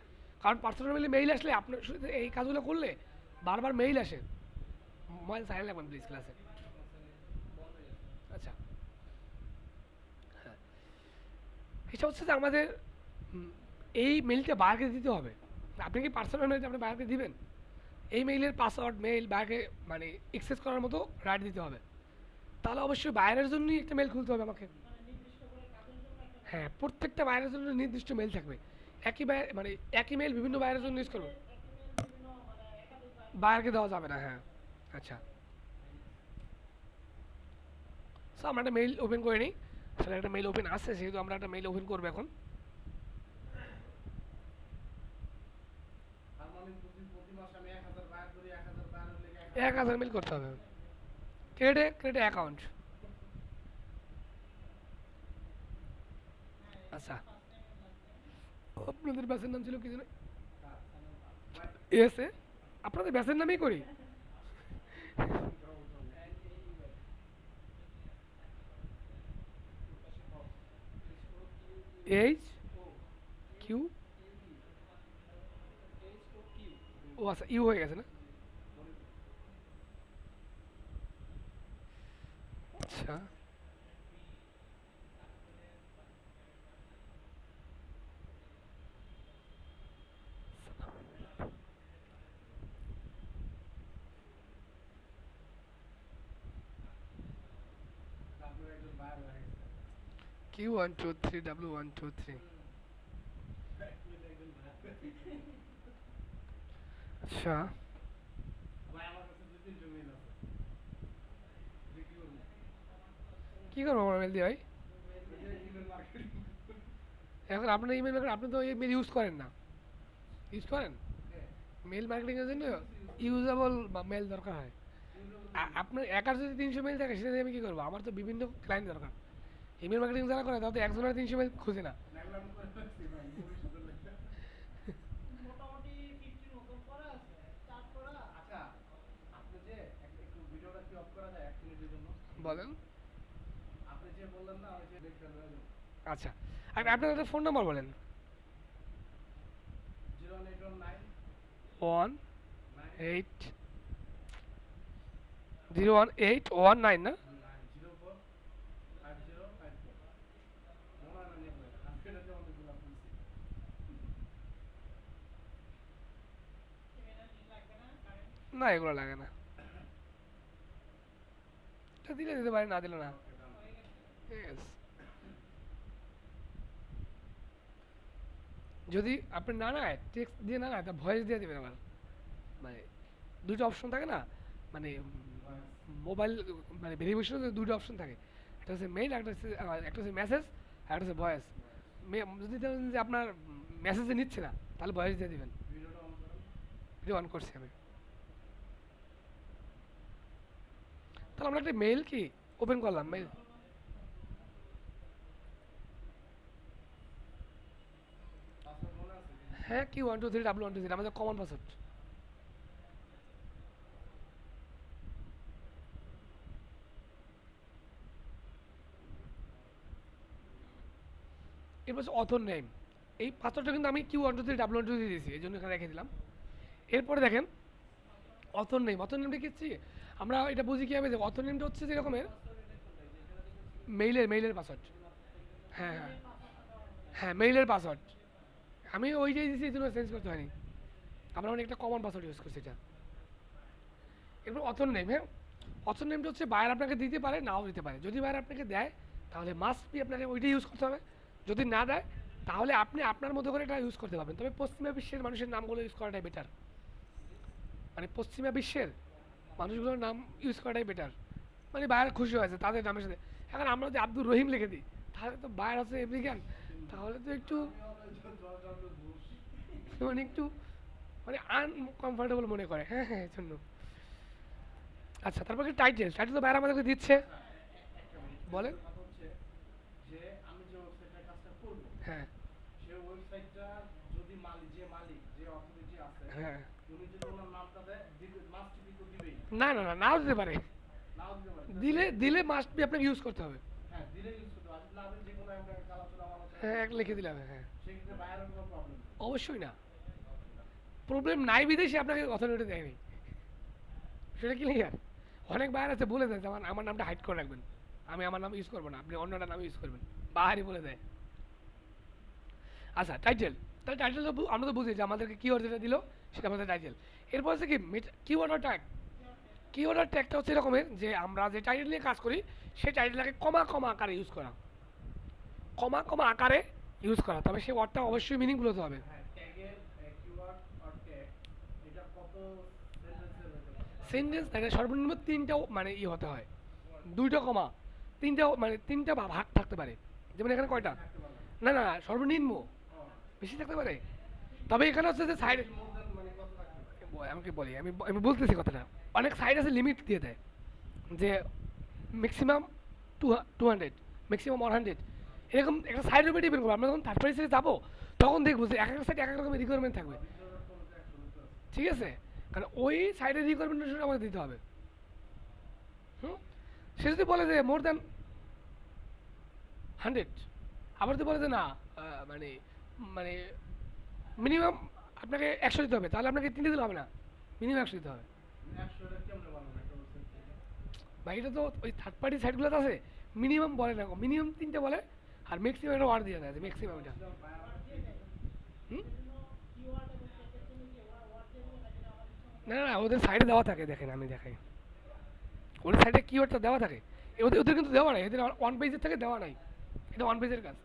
কারণ পার্সোনাল মেলে মেইল আসলে আপনার শুধু এই কাজগুলো করলে বারবার মেইল আসে। মোবাইল সাইলেন্ট রাখবেন প্লিজ ক্লাসে। আচ্ছা হ্যাঁ, এটা হচ্ছে যে আমাদের এই মেইলটা বাইরে দিতে হবে। আপনি কি পার্সোনাল মেইলটা আপনি বাইরে দিবেন? এই মেইলের পাসওয়ার্ড মেইল বাইরে মানে অ্যাক্সেস করার মতো রাইট দিতে হবে। তাহলে অবশ্যই বাইরের জন্যই একটা মেইল খুলতে হবে আমাকে। হ্যাঁ প্রত্যেকটা বাইরের জন্য নির্দিষ্ট মেইল থাকবে, একই বাইরে মানে একই মেইল বিভিন্ন বাইরের জন্য ইউজ করবো, বাইরকে দেওয়া যাবে না, হ্যাঁ। আচ্ছা সো আমরা একটা মেইল ওপেন করে নিই, আসলে একটা মেইল ওপেন আছে সেহেতু আমরা একটা মেইল ওপেন করবো এখন। তার মানে প্রতি প্রতি মাসে আমি 1000 বায়ার করি, 1000 বায়ার হলে 1000 মেল করতে হবে। ক্রেডিটে ক্রেডিটে অ্যাকাউন্ট। আচ্ছা, আপনাদের ব্যাচের নাম ছিল কি জানো? এসে আপনাদের ব্যাচের নামেই করি। এইচ কিউ, ও আচ্ছা ইউ হয়ে গেছে না? আচ্ছা, তারপরে একজন বাইরে হয়ে গেছে। Q123 W123। একজন বাইরে। আচ্ছা, ভাই আমার কাছে 2-3 মেইল আছে। এটা কি করবো? কি করবো আমার মেল দিয়ে ভাই? ওই যে ইমেল মার্কেটিং। এখন আপনার ইমেল, আপনি তো এই মেল ইউজ করেন না, ইউজ করেন? মেল মার্কেটিংয়ের জন্য ইউজেবল মেল দরকার হয়। আপনার একার যদি 300 মেল থাকে সেটা দিয়ে আমি কী করবো? আমার তো বিভিন্ন ক্লায়েন্ট দরকার। ইমেল মার্কেটিং যারা করে তারা তো একজনের 300 মেল খুঁজে না। নাগলা আমি করে ফেলছি ভাই, ভবিষ্যতে লাগবে। মোটামুটি 50 মতন করা আছে, স্টার্ট করা। আচ্ছা, আপনি যে একটু ভিডিওটা কি অফ করা যায় 1 মিনিটের জন্য? বলেন। আপনি যে বললেন না ওই যে দেখতে হয়ে যাবে। আচ্ছা, আপনার একটা ফোন নাম্বার বলেন। 08119 1 9 8 01819 না? 04 5054 মনে হয় না নেবে। আজকে এটা যে অনেকগুলো বলছি। না এগুলো লাগে না, এটা দিলে দিতে পারে, না দিলে না। ওকে ডান। ঠিক আছে। যদি আপনি না নেয় টেক্সট দিয়ে না নেয় তা ভয়েস দিয়ে দেবেন আবার। মানে দুটো অপশন থাকে না, মানে মোবাইল মানে ভেরিফিকেশনে দুটো অপশন থাকে, একটা হচ্ছে মেইল, একটা হচ্ছে মেসেজ, আর একটা হচ্ছে ভয়েস। যদি দেখেন যে আপনার মেসেজে নিচ্ছে না তাহলে ভয়েস দিয়ে দিবেন। ভিডিওটা অন করেন। ভিডিও অন করছি আমি। তাহলে আমরা একটা মেইল কি ওপেন করলাম, মেইল। পাসওয়ার্ড মনে আছে কি? হ্যাঁ, Q123W123 আমাদের কমন পাসওয়ার্ড। এরপর হচ্ছে অথর নেম। এই পাসওয়ার্ডটা কিন্তু আমি Q123W123 দিয়েছি, এই জন্য এখানে রেখে দিলাম। এরপরে দেখেন অথর নেম। অথর নেমটা কি হচ্ছে, আমরা এটা বুঝি কীভাবে যে অথর নেমটা হচ্ছে যে রকমের মেইলের পাসওয়ার্ড। হ্যাঁ হ্যাঁ হ্যাঁ, মেইলের পাসওয়ার্ড। আমি ওইটাই দিয়েছি, এই জন্য চেঞ্জ করতে হয়নি। আমরা অনেক একটা কমন পাসওয়ার্ড ইউজ করছি এটা। এরপর অথর নেম। হ্যাঁ, অথর নেমটা হচ্ছে বায়ার আপনাকে দিতে পারে, নাও দিতে পারে। যদি বায়ার আপনাকে দেয় তাহলে মাস্ট বি আপনাকে ওইটাই ইউজ করতে হবে। যদি না দেয় তাহলে আপনি আপনার মতো করে এটা ইউজ করতে পারবেন। তবে পশ্চিমা বিশ্বের মানুষের নামগুলো ইউজ করাটাই বেটার। মানে পশ্চিমা বিশ্বের মানুষগুলোর নাম ইউজ করাটাই বেটার। মানে বায়ার খুশি হয়েছে তাদের নামের সাথে। এখন আমরা যদি আব্দুর রহিম লিখে দিই তাহলে তো বায়ার আছে আমেরিকান, তাহলে তো একটু মানে একটু মানে আনকমফোর্টেবল মনে করে। হ্যাঁ হ্যাঁ, এর জন্য। আচ্ছা, তারপর কি টাইটেল? টাইটেল তো বাইরে আমাদেরকে দিচ্ছে। একটা মিনিট। বলেন। কথা হচ্ছে যে আমি যে ওয়েবসাইটটার কাজটা করব, হ্যাঁ সেই ওয়েবসাইটটা যদি মালিক যে অথরিটি আছে, হ্যাঁ, উনি যদি ওনার নামটা দেয়, দিবে, মাস্ট বি তো দিবেই। না না না, নাও দিতে পারে। নাও দিতে পারে। দিলে দিলে মাস্ট বি আপনাকে ইউজ করতে হবে। হ্যাঁ, দিলে ইউজ করতে হবে। আর যদি না দেন, যে কোনো একটা কালাচুরা হ্যাঁ, এক লিখে দিলে হবে। হ্যাঁ, সেক্ষেত্রে বাইরের কোনো প্রবলেম নেই। অবশ্যই না, প্রবলেম নাই বিদেশে আপনাকে অথরিটি দেয়নি, সেটা ক্লিয়ার। অনেক বাইরে আছে বলে দেয় যে আমার নামটা হাইড করে রাখবেন, আমি আমার নাম ইউজ করবো না, আপনি অন্যটা নাম ইউজ করবেন, বাহারি বলে দেয়। আচ্ছা, টাইটেল। তাহলে টাইটেল তো আমরা তো বুঝি যে আমাদেরকে কিওয়ার্ড যেটা দিল সেটা আমাদের টাইটেল। এরপর হচ্ছে কি কিওয়ার্ড ট্যাগ। কিওয়ার্ড ট্যাগটা হচ্ছে এরকমের যে আমরা যে টাইটেল নিয়ে কাজ করি সেই টাইটেলটাকে কমা কমা আকারে ইউজ করা, কমা কমা আকারে ইউজ করা। তবে সেই ওয়ার্ডটা অবশ্যই মিনিংফুল হতে হবে। হ্যাঁ, ট্যাগের কিওয়ার্ড আর ট্যাগ এটা কত সেন্টেন্সের হতে পারে? সেন্টেন্স থাকে সর্বনিম্ন 3টা মানে হতে হয়, 2টা কমা 3টা মানে 3টা ভাগ থাকতে পারে। যেমন এখানে কয়টা? থাকতে পারবে না না। না, সর্বনিম্ন ও, বেশি থাকতে পারে। তবে এখানে হচ্ছে যে সাইড, more than মানে কত থাকতে পারে? আমাকে বলি, আমি বলতেছি কথাটা। অনেক সাইট আছে লিমিট দিয়ে দেয় যে ম্যাক্সিমাম 200, ম্যাক্সিমাম 100, এরকম একটা সাইটের উপরে ডিপেন্ড করবে। আমরা যখন থার্ড পার্টি সাইটে যাবো তখন দেখবো যে এক একটা সাইট এক এক রকমের রিকোয়ারমেন্ট থাকবে, ঠিক আছে? কারণ ওই সাইটের রিকোয়ারমেন্ট অনুসারে আমাকে দিতে হবে। হুম, সে যদি বলে যে মোর দ্যান 100, আবার যদি বলে যে না মানে মানে মিনিমাম আপনাকে 100 দিতে হবে, তাহলে আপনাকে 3 দিলে হবে না, মিনিমাম 100 দিতে হবে। 100টা কেমনে বানাবো একটা ওয়েবসাইট থেকে? ভাই এটা তো ওই থার্ড পার্টি সাইটগুলোতে আছে, মিনিমাম বলে না, মিনিমাম 3টে বলে, আর ম্যাক্সিমাম একটা ওয়ার্ড দিয়ে দেয় ম্যাক্সিমাম এটা। হুম, কিওয়ার্ড এবং ট্যাগের জন্য কি ওয়ার্ড দিয়ে দেবো নাকি আমাদের সমস্যা? না না ওদের সাইডে দেওয়া থাকে, দেখেন আমি দেখাই, ওদের সাইডে কিওয়ার্ডটা দেওয়া থাকে। ওদের ওদের কিন্তু দেওয়া নাই, এদের ওয়ান পেজের থেকে দেওয়া নাই, এটা ওয়ান পেজের কাজ,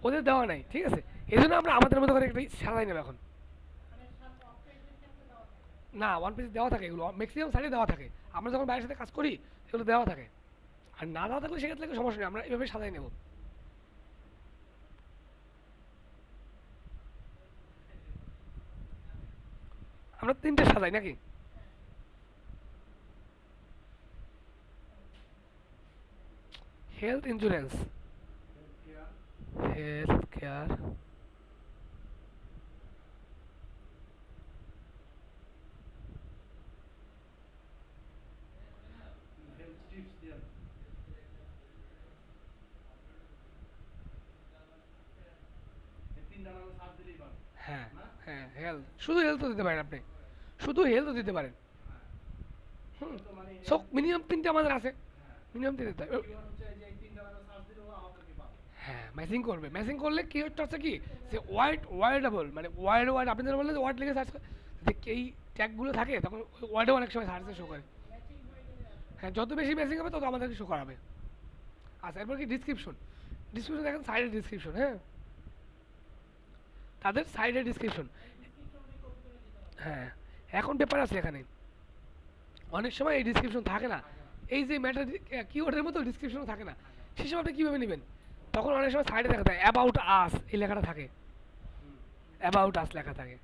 ওদের দেওয়া নাই, ঠিক আছে? এই জন্য আমরা আমাদের মতো করে একটা সাজাই নেব এখন। মানে সাথে অপশনের ক্ষেত্রে দেওয়া থাকে। না, ওয়ান পেজ দেওয়া থাকে, এগুলো ম্যাক্সিমাম সাইডে দেওয়া থাকে। আমরা যখন বাইরের সাথে কাজ করি এগুলো দেওয়া থাকে, আর না দেওয়া থাকলে সেক্ষেত্রে সমস্যা নেই, আমরা এভাবে সাজাই নেব। আমরা 3টে সাজাই নাকি? Health insurance, health care, health tips দেন। এই তিনটা নামে সার্চ দিলেই পাবে। হ্যাঁ না? হ্যাঁ হেলথ, শুধু হেলথও দিতে পারেন আপনি, শুধু হেলথও দিতে পারেন। হুম, তো মানে সো মিনিমাম 3টে আমাদের আছে, হ্যাঁ, মিনিমাম 3 দিতে হবে। কিওয়ার্ড হচ্ছে এই যে এই তিনটা নামে সার্চ দিলেও আমাদেরকে পাবে। হ্যাঁ, ম্যাচিং করবে, ম্যাচিং করলে কি হচ্ছে কি যে ওয়ার্ডেবল, মানে ওয়ার্ড আপনি যেটা বললেন ওয়ার্ড লিখে সার্চ করে যদি এই ট্যাগগুলো থাকে তখন ওয়ার্ডেও অনেক সময় সার্চে শো করে। ম্যাচিং হয়ে গেলে আসবে। হ্যাঁ, যত বেশি ম্যাচিং হবে তত আমাদেরকে শো করাবে। আচ্ছা, এরপর কি ডিসক্রিপশন, ডিসক্রিপশন দেখেন সাইডের ডিসক্রিপশন, হ্যাঁ তাদের সাইডের ডিসক্রিপশন। ডিসক্রিপশনে কপি করে দিতে হবে। হ্যাঁ, এখন পেপার আছে এখানে, অনেক সময় এই ডিসক্রিপশন থাকে না, এই যে ম্যাটার কিওয়ার্ডের মতো ডিসক্রিপশনও থাকে না, সেই সময় আপনি কীভাবে নেবেন? তখন অনেক সময় সাইডে দেখা যায় অ্যাবাউট আস এই লেখাটা থাকে, অ্যাবাউট আস লেখা থাকে,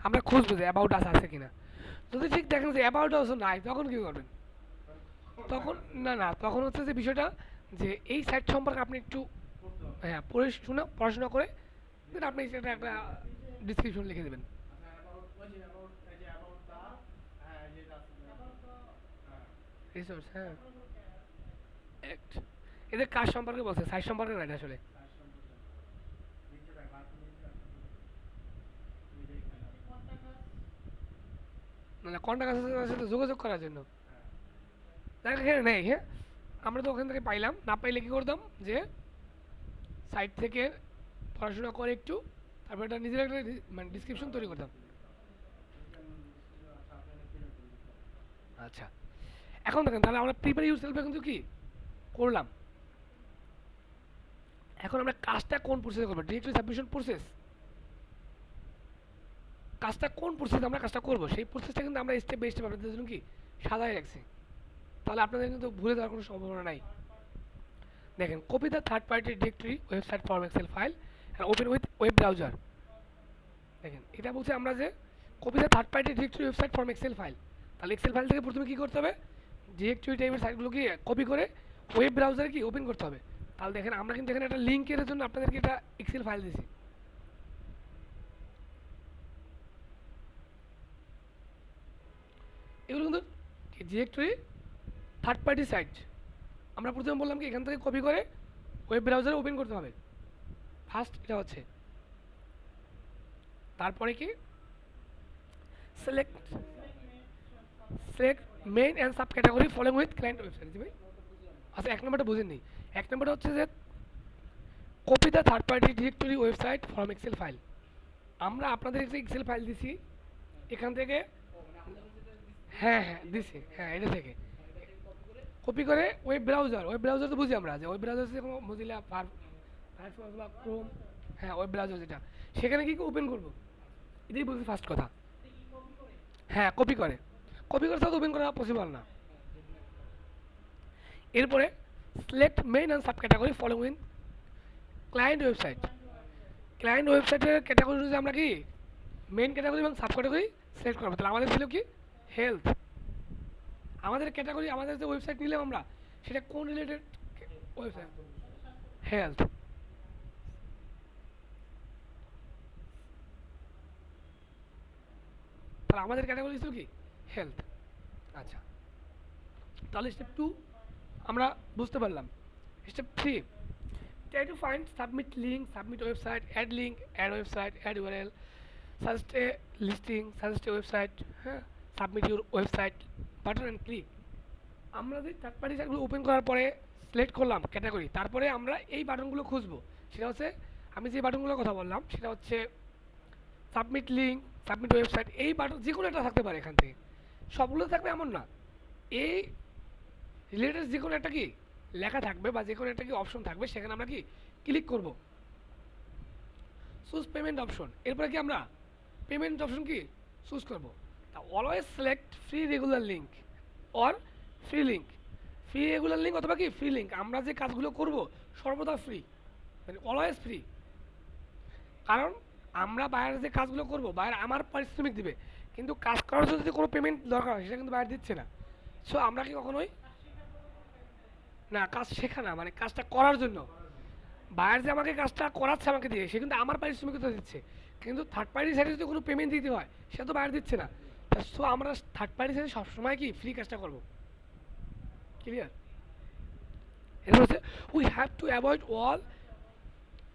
আমরা খুঁজবো যে অ্যাবাউট আস আছে কিনা। যদি ঠিক দেখেন যে অ্যাবাউট আস নাই, তখন কী করবেন? তখন না না, তখন হচ্ছে যে বিষয়টা যে এই সাইট সম্পর্কে আপনি একটু করতে হবে। হ্যাঁ পড়াশোনা করে দেন আপনি সেটা একটা ডিসক্রিপশন লিখে দেবেন। আচ্ছা, অ্যাবাউট ওই যে অ্যাবাউট এই যে অ্যাবাউট দা হ্যাঁ এই যে এটা আছে। হ্যাঁ, রিসোর্স, হ্যাঁ act। এদের কাজ সম্পর্কে বলছে, সাইট সম্পর্কে না এটা আসলে। সার্চ সম্পর্কে। নিচে দেখ বাকি নিচে আছে। এই যে এখানে আছে। কন্টাক্ট আস। না না, কন্টাক্ট সাথে যোগাযোগ করার জন্য হ্যাঁ। দেখ এখানে নেই। হ্যাঁ, আমরা তো ওখান থেকে পাইলাম, না পাইলে কী করতাম যে সাইট থেকে পড়াশোনা করে একটু তারপর এটা নিজের একটা মানে ডিসক্রিপশন তৈরি করতাম। আচ্ছা, আপনারা কি রাখবেন? আচ্ছা, এখন দেখেন তাহলে আমরা প্রিপেয়ার ইউর সেলফে কিন্তু কি করলাম, এখন আমরা কাজটা কোন প্রসেসে করবো? ডিরেক্টলি সাবমিশন প্রসেস, কাজটা কোন প্রসেসে আমরা কাজটা করবো সেই প্রসেসটা কিন্তু আমরা স্টেপ বাই স্টেপ আপনাদের জন্য কি সাজাই রাখছি, তাহলে আপনাদের কিন্তু ভুলে যাওয়ার কোনো সম্ভাবনা নাই। দেখেন, copy the third party directory website form excel file and open with web browser. দেখেন, এটা বলছে আমরা যে copy the third party directory website form excel file, তাহলে এক্সেল ফাইল থেকে প্রথমে কী করতে হবে? ডিরেক্টরি টাইপের সাইটগুলোকে কপি করে ওয়েব ব্রাউজারে কি ওপেন করতে হবে। তাহলে দেখেন আমরা কিন্তু এখানে একটা লিঙ্কের জন্য আপনাদেরকে একটা এক্সেল ফাইল দিছি, এগুলো কিন্তু ডিরেক্টরি থার্ড পার্টি সাইট। আমরা প্রথমে বললাম কি এখান থেকে কপি করে ওয়েব ব্রাউজারে ওপেন করতে হবে, ফার্স্ট এটা হচ্ছে। তারপরে কি select main and sub category following with client website. জি ভাই, আচ্ছা 1 নম্বরটা বুঝেননি। 1 নম্বরটা হচ্ছে যে copy the third party directory website form excel file. আমরা আপনাদের একটা এক্সেল ফাইল দিছি এখান থেকে, হ্যাঁ হ্যাঁ দিছি, হ্যাঁ এটা থেকে কপি করে ওয়েব ব্রাউজার তো বুঝি আমরা যে ওয়েব ব্রাউজার হচ্ছে কোনো মজিলা ফায়ারফক্স বা ক্রোম, হ্যাঁ ওয়েব ব্রাউজার যেটা, সেখানে কি ওপেন করবো, এটাই বলছি ফার্স্ট কথা। হ্যাঁ কপি করে তো ওপেন করা পসিবল না। এরপরে select main and sub category following with client website. Client ওয়েবসাইটের ক্যাটাগরি অনুযায়ী আমরা কি মেইন ক্যাটাগরি এবং সাব ক্যাটাগরি সিলেক্ট করবো। তাহলে আমাদের ছিল কি হেলথ, আমাদের ক্যাটাগরি, আমাদের যে ওয়েবসাইট নিলাম আমরা, সেটা কোন রিলেটেড ওয়েবসাইট? হেলথ। তাহলে আমাদের ক্যাটাগরি ছিল কি? হেলথ। আচ্ছা, তাহলে স্টেপ 2 আমরা বুঝতে পারলাম। Step 3, try to find, submit link, submit website, add link, add website, add URL, suggest a listing, suggest a website, হ্যাঁ, submit your website button and click। আমরা যে থার্ড পার্টি সাইটগুলো ওপেন করার পরে সিলেক্ট করলাম category, তারপরে আমরা এই বাটনগুলো খুঁজবো। সেটা হচ্ছে, আমি যে বাটনগুলোর কথা বললাম সেটা হচ্ছে সাবমিট লিঙ্ক, সাবমিট ওয়েবসাইট, এই বাটন যে কোনো একটা থাকতে পারে এখান থেকে, সবগুলো থাকবে এমন না। এই রিলেটেড যে কোনো একটা কি লেখা থাকবে বা যে কোনো একটা কি অপশন থাকবে, সেখানে আমরা কি ক্লিক করব। চুজ পেমেন্ট অপশন, এরপরে কি আমরা পেমেন্ট অপশন কি চুজ করব। তা always select free regular link or free link, free regular link অথবা কি ফ্রি লিঙ্ক। আমরা যে কাজগুলো করব সর্বদা ফ্রি, মানে অলওয়েজ ফ্রি। কারণ আমরা বাইরে যে কাজগুলো করব, বাইরে আমার পারিশ্রমিক দিবে, কিন্তু কাজ করার জন্য যদি কোনো পেমেন্ট দরকার হয় সেটা কিন্তু বাইরে দিচ্ছে না। সো আমরা কি কখনোই না, কাজ শেখা না, মানে কাজটা করার জন্য বাইরে যে আমাকে কাজটা করাচ্ছে আমাকে দিয়ে, সে কিন্তু আমার পারিশ্রমিকতা দিচ্ছে, কিন্তু থার্ড পার্টি সাইডে যদি কোনো পেমেন্ট দিতে হয় সে তো বাইরে দিচ্ছে না। সো আমরা থার্ড পার্টি সাইডে সবসময় কি ফ্রি কাজটা করবো। ক্লিয়ার? এরপর হচ্ছে we have to avoid all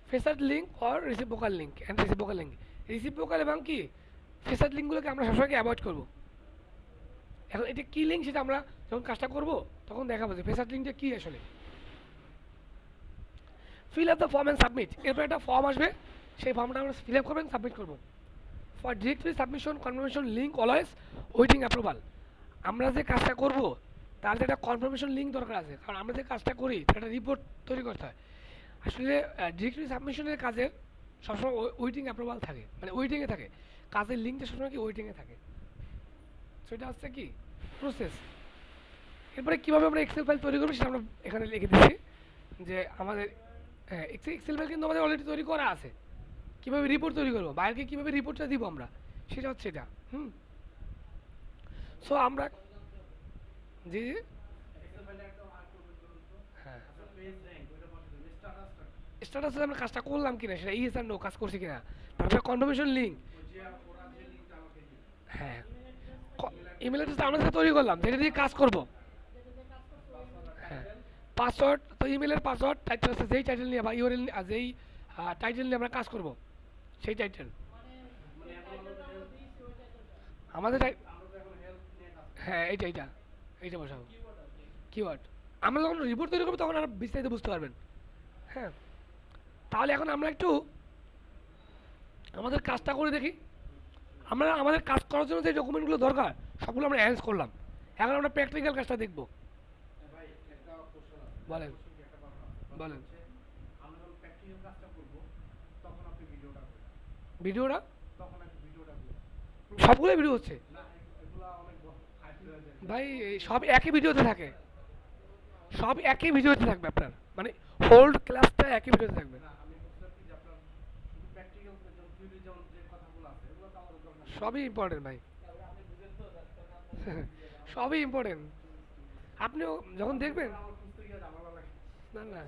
facer link or reciprocal link and reciprocal link. Reciprocal এবং কি ফেসার লিঙ্কগুলোকে আমরা সবসময় অ্যাভয়েড করবো। এখন এটা কী লিঙ্ক সেটা আমরা যখন কাজটা করবো তখন দেখাবো যে ফেসার লিঙ্কটা কী আসলে। Fill up the form and submit, এরপর একটা ফর্ম আসবে, সেই ফর্মটা আমরা ফিল আপ করবেন, সাবমিট করবো। For directly submission confirmation link always waiting approval. আমরা যে কাজটা করব তার যে একটা কনফার্মেশন লিঙ্ক দরকার আছে, কারণ আমরা যে কাজটা করি তার একটা রিপোর্ট তৈরি করতে হয়। আসলে ডিরেক্টলি সাবমিশনের কাজের সবসময় ওয়েটিং অ্যাপ্রুভাল থাকে, মানে ওয়েটিংয়ে থাকে, কাজের লিঙ্কটা সবসময় কি ওয়েটিংয়ে থাকে। সেটা হচ্ছে কি প্রসেস। এরপরে কীভাবে আমরা এক্সেল ফাইল তৈরি করবো সেটা আমরা এখানে লিখে দিচ্ছি যে আমাদের এক্সেল ফাইল কিন্তু আমাদের অলরেডি তৈরি করা আছে। কীভাবে রিপোর্ট তৈরি করবো, বাইরকে কীভাবে রিপোর্টটা দিব আমরা, সেটা হচ্ছে এটা। সো আমরা জি জি এক্সেল ফাইলে একটা আরেকটু ওপেন করুন তো। হ্যাঁ, আচ্ছা, পেজ র‍্যাঙ্ক ওটা বসে দেন, স্ট্যাটাসটা স্ট্যাটাসে আমরা কাজটা করলাম কিনা সেটা ইয়েস আর নো কাজ করছি কিনা, তারপরে কনফার্মেশন লিঙ্ক। ওই যে ওরা যে লিংকটা আমাকে দিবে, হ্যাঁ, ইমেল অ্যাড্রেসটা আমরা যেটা তৈরি করলাম যেটা দিয়ে কাজ করব। পাসওয়ার্ড আর হ্যাঁ, টাইটেল, পাসওয়ার্ড তো ইমেলের পাসওয়ার্ড, টাইটেল আছে যেই টাইটেল নিয়ে বা ইউআরএল যেই টাইটেল নিয়ে আমরা কাজ করব, সেই টাইটেল মানে এখন আমাদের আমরা তো এখন হেলথ নিয়ে কাজ করি। হ্যাঁ এইটা এইটা এইটা বসাবো কিওয়ার্ড। আমরা যখন রিপোর্ট তৈরি করবো তখন আর বিস্তারিত বুঝতে পারবেন। হ্যাঁ, তাহলে এখন আমরা একটু আমাদের কাজটা করে দেখি। আমরা আমাদের কাজ করার জন্য যে ডকুমেন্টগুলো দরকার সবগুলো আমরা অ্যারেঞ্জ করলাম, এখন আমরা প্র্যাকটিক্যাল কাজটা দেখব। ভাই একটা কোশ্চেন আছে, বলেন কোশ্চেন কি একটা কথা আছে, কথা বলেন। হচ্ছে আমরা যখন প্র্যাকটিক্যাল কাজটা করব তখন আপনি ভিডিওটা করবেন, ভিডিওটা তখন আপনি ভিডিওটা করবেন। সবগুলো ভিডিও হচ্ছে না, এগুলা অনেক হাই হয়ে যায়। ভাই, এই সব একই ভিডিওতে থাকে, সব একই ভিডিওতে থাকবে আপনার, মানে হোল্ড ক্লাসটা একই ভিডিওতে থাকবে। না, আমি বলছিলাম কি যে আপনার শুধু প্র্যাকটিক্যাল যেমন থিওরি যেমন যে কথাগুলো আছে এগুলো তো আমাদের দরকার নেই। সবই ইম্পর্টেন্ট ভাই, আপনি বুঝেন তো যার কারণে আপনার সবই ইম্পর্টেন্ট। আপনিও যখন দেখবেন আমার বুঝতে গিয়ে ঝামেলা লাগে। না না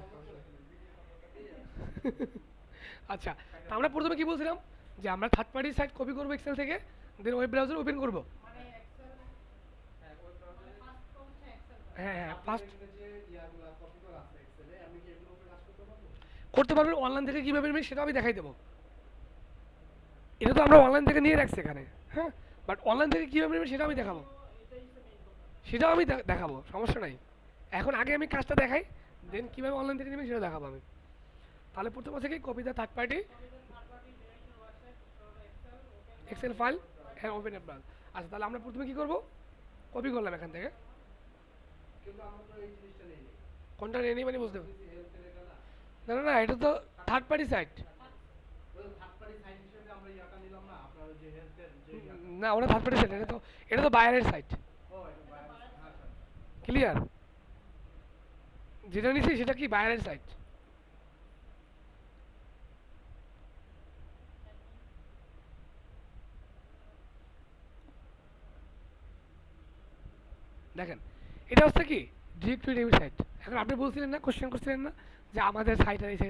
আচ্ছা, তা আমরা প্রথমে কি বলছিলাম যে আমরা থার্ড পার্টি সাইট কপি করবো এক্সেল থেকে, দেন ওয়েব ব্রাউজার ওপেন করবো। হ্যাঁ হ্যাঁ, ফার্স্ট যে ইয়াগুলা কপি করা আছে এক্সেলে, আমি কি এগুলো উপরে কাজ করতে পারবো? করতে পারবেন, অনলাইন থেকে কীভাবে নেবেন সেটাও আমি দেখাই দেবো। এটা তো আমরা অনলাইন থেকে নিয়ে রাখছি এখানে, হ্যাঁ, বাট অনলাইন থেকে কীভাবে নেবেন সেটাও আমি দেখাবো, সেটাও আমি দেখাবো, সমস্যা নাই। এখন আগে আমি কাজটা দেখাই, দেন কীভাবে অনলাইন থেকে নেবেন সেটা দেখাবো আমি। তাহলে প্রথম আছে কি copy the third party excel file হ্যাঁ ওপেন অ্যাপ ব্রাউজার। আচ্ছা, তাহলে আমরা প্রথমে কী করবো, কপি করলাম এখান থেকে। কিন্তু আমরা তো এই জিনিসটা নেই নাই। কোনটা নিয়ে নিই মানে বুঝতে হেলথ এটা না, না না না, এটা তো থার্ড পার্টি সাইট ওই থার্ড পার্টি সাইট হিসেবে আমরা ইয়াটা নিলাম না, আপনার ওই যে হেলথের যে ইয়াটা। না, ওটা থার্ড পার্টি সাইট, এটা তো বাইরের সাইট। ও এটা বাইরে, হ্যাঁ স্যার। ক্লিয়ার? যেটা নিছি সেটা কি বাইরের সাইট। দেখেন এটা হচ্ছে কি ডিরেক্টরি টেবিল সাইট। এখন আপনি বলছিলেন না, কোশ্চেন করছিলেন না যে আমাদের সাইট আর এসে,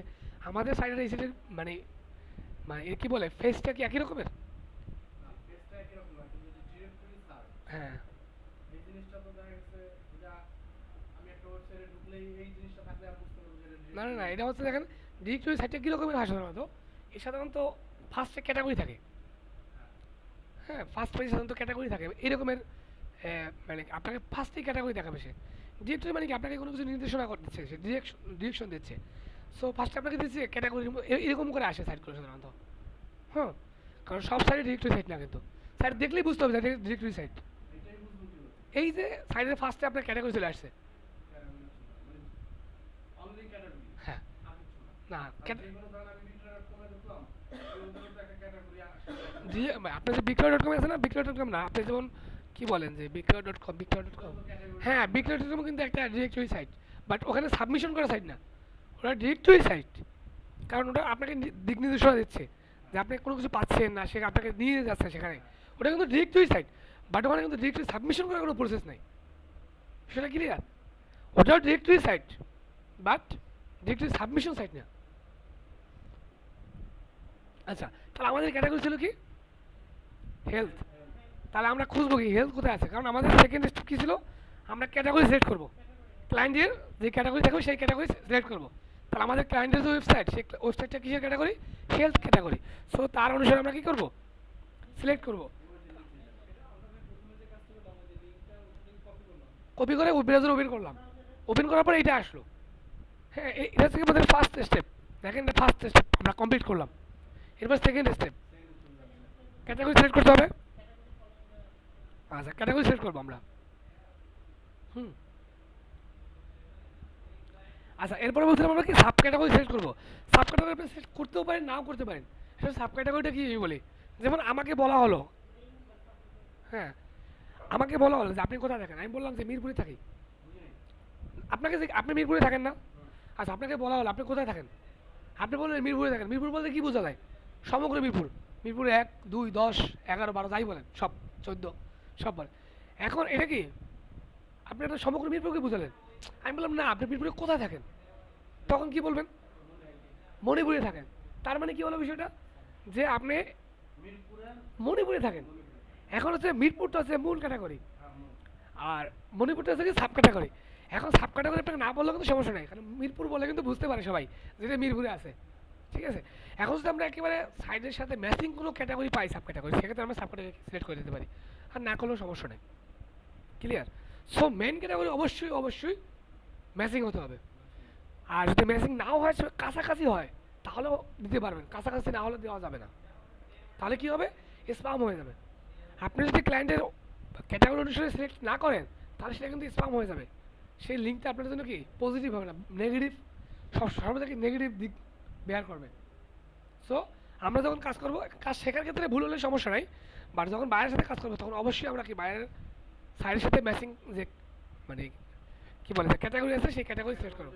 আমাদের সাইট আর এসে মানে মানে এর কি বলে ফেসটা কি একই রকমের? না পেজটা একই রকম না, কিন্তু যে ডিরেক্টরি সার্চ হ্যাঁ এই জিনিসটা তো দেখা গেছে যা আমি একটা ওয়েবসাইটে ঢুকলেই এই জিনিসটা থাকলে আমি বুঝতে পারবো যে এটা না না ডিরেক্টরি। না, এটা হচ্ছে দেখেন ডিরেক্টরি সাইটটা কী রকমের হয় সাধারণত, এর সাধারণত ফার্স্টে ক্যাটাগরি থাকে। হ্যাঁ ফার্স্ট পেজে সাধারণত ক্যাটাগরি থাকে এরকমের, মানে আপনাকে ফার্স্টেই ক্যাটাগরি দেখাবে সে। ডিরেক্টরি মানে কি আপনাকে কোনো কিছু নির্দেশনা দিচ্ছে, সে ডিরেকশন দিচ্ছে। সো ফার্স্টে আপনাকে দিচ্ছে ক্যাটাগরি, এরকম করে আসে সাইটগুলো সাধারণত। হ্যাঁ কারণ সব সাইটে ডিরেক্টরি সাইট না, কিন্তু সাইট দেখলেই বুঝতে হবে যে এটা ডিরেক্টরি সাইট। এটাই বুঝবো কি করে? এই যে সাইটের ফার্স্টে আপনার ক্যাটাগরি চলে আসছে। ক্যাটাগরি মানে অনলি ক্যাটাগরি হ্যাঁ আর কিছু না। না আর যেগুলো ধরেন আমি বিক্রয়.com এ ঢুকলাম ওগুলোর তো একটা ক্যাটাগরি আসে। জি আপনার যে বিক্রয় ডট কম আছে না, বিক্রয় ডট কম না, আপনি যেমন কি বলেন যে বিক্রয় ডট কম, বিক্রয় ডট কম, হ্যাঁ বিক্রয় ডট কম কিন্তু একটা ডিরেক্টরি সাইট, বাট ওখানে সাবমিশন করা সাইট না, ওটা ডিরেক্টরি সাইট। কারণ ওটা আপনাকে দিক নির্দেশনা দিচ্ছে যে আপনি কোনো কিছু পাচ্ছেন না, সে আপনাকে নিয়ে যাচ্ছে সেখানে, ওটা কিন্তু ডিরেক্টরি সাইট। বাট ওখানে কিন্তু ডিরেক্টরি সাবমিশন করার কোনো প্রসেস নাই, সেটা ক্লিয়ার। ওটাও directory site but directory submission site না। আচ্ছা তাহলে আমাদের ক্যাটাগরি ছিল কি হেলথ, তাহলে আমরা খুঁজবো কি হেলথ কোথায় আছে, কারণ আমাদের সেকেন্ড স্টেপ কী ছিল, আমরা ক্যাটাগরি সিলেক্ট করবো, ক্লায়েন্টের যে ক্যাটাগরি থাকবে সেই ক্যাটাগরি সিলেক্ট করবো। তাহলে আমাদের ক্লায়েন্টের যে ওয়েবসাইট, সেই ওয়েবসাইটটা কিসের ক্যাটাগরি, হেলথ ক্যাটাগরি। সো তার অনুসারে আমরা কী করবো, সিলেক্ট করবো, কপি করে ব্রাউজারে ওপেন করলাম, ওপেন করার পরে এটা আসলো। হ্যাঁ এটা হচ্ছে আমাদের ফার্স্ট স্টেপ। দেখেন এটা ফার্স্ট স্টেপ আমরা কমপ্লিট করলাম। এরপর সেকেন্ড স্টেপ ক্যাটাগরি সিলেক্ট করতে হবে। আচ্ছা ক্যাটাগরি সিলেক্ট করবো আমরা। হুম আচ্ছা এরপরে বলছিলাম আমরা কি সাব ক্যাটাগরি সিলেক্ট করবো। সাব ক্যাটাগরি আপনি সিলেক্ট করতেও পারেন নাও করতে পারেন। সেটা সাব ক্যাটাগরিটা কি আমি বলি, যেমন আমাকে বলা হলো, হ্যাঁ আমাকে বলা হলো যে আপনি কোথায় থাকেন, আমি বললাম যে মিরপুরে থাকি। আপনাকে যে আপনি মিরপুরে থাকেন না, আচ্ছা আপনাকে বলা হলো আপনি কোথায় থাকেন, আপনি বললেন মিরপুরে থাকেন। মিরপুর বলতে কি বোঝা যায়, সমগ্র মিরপুর, মিরপুর 1 2 10 11 12 যাই বলেন সব 14 সব বলেন। এখন এটা কি আপনি একটা সমগ্র মিরপুরকে বুঝালেন। আমি বললাম না আপনি মিরপুরে কোথায় থাকেন, তখন কি বলবেন, মণিপুরে থাকেন। তার মানে কি হলো বিষয়টা, যে আপনি মিরপুরের মণিপুরে থাকেন। এখন হচ্ছে মিরপুরটা হচ্ছে মূল ক্যাটাগরি, হ্যাঁ, আর মণিপুরটা হচ্ছে কি সাব ক্যাটাগরি। এখন সাব ক্যাটাগরি আপনাকে না বললেও কিন্তু সমস্যা নেই, কারণ মিরপুর বলে কিন্তু বুঝতে পারে সবাই যেটা মিরপুরে আছে। ঠিক আছে, এখন যদি আমরা একেবারে সাইডের সাথে ম্যাচিং কোনো ক্যাটাগরি পাই সাব ক্যাটাগরি, সেক্ষেত্রে আমরা সাব ক্যাটাগরি সিলেক্ট করে দিতে পারি, আর না করলেও সমস্যা নেই। ক্লিয়ার। সো মেন ক্যাটাগরি অবশ্যই অবশ্যই ম্যাচিং হতে হবে, আর যদি ম্যাচিং নাও হয় কাছাকাছি হয় তাহলেও দিতে পারবেন, কাছাকাছি না হলে দেওয়া যাবে না, তাহলে কি হবে, স্পাম হয়ে যাবে। আপনি যদি ক্লায়েন্টের ক্যাটাগরি অনুসারে সিলেক্ট না করেন তাহলে সেটা কিন্তু স্পাম হয়ে যাবে, সেই লিঙ্কটা আপনার জন্য কি পজিটিভ হবে না, নেগেটিভ, সর্বদা কি নেগেটিভ দিক বেয়ার করবে। সো আমরা যখন কাজ করবো, কাজ শেখার ক্ষেত্রে ভুল হলে সমস্যা নাই, বাট যখন বাইরের সাথে কাজ করবো তখন অবশ্যই আমরা কি বাইরের সাইডের সাথে ম্যাচিং যে মানে কি বলে ক্যাটাগরি আছে সেই ক্যাটাগরি সিলেক্ট করবো,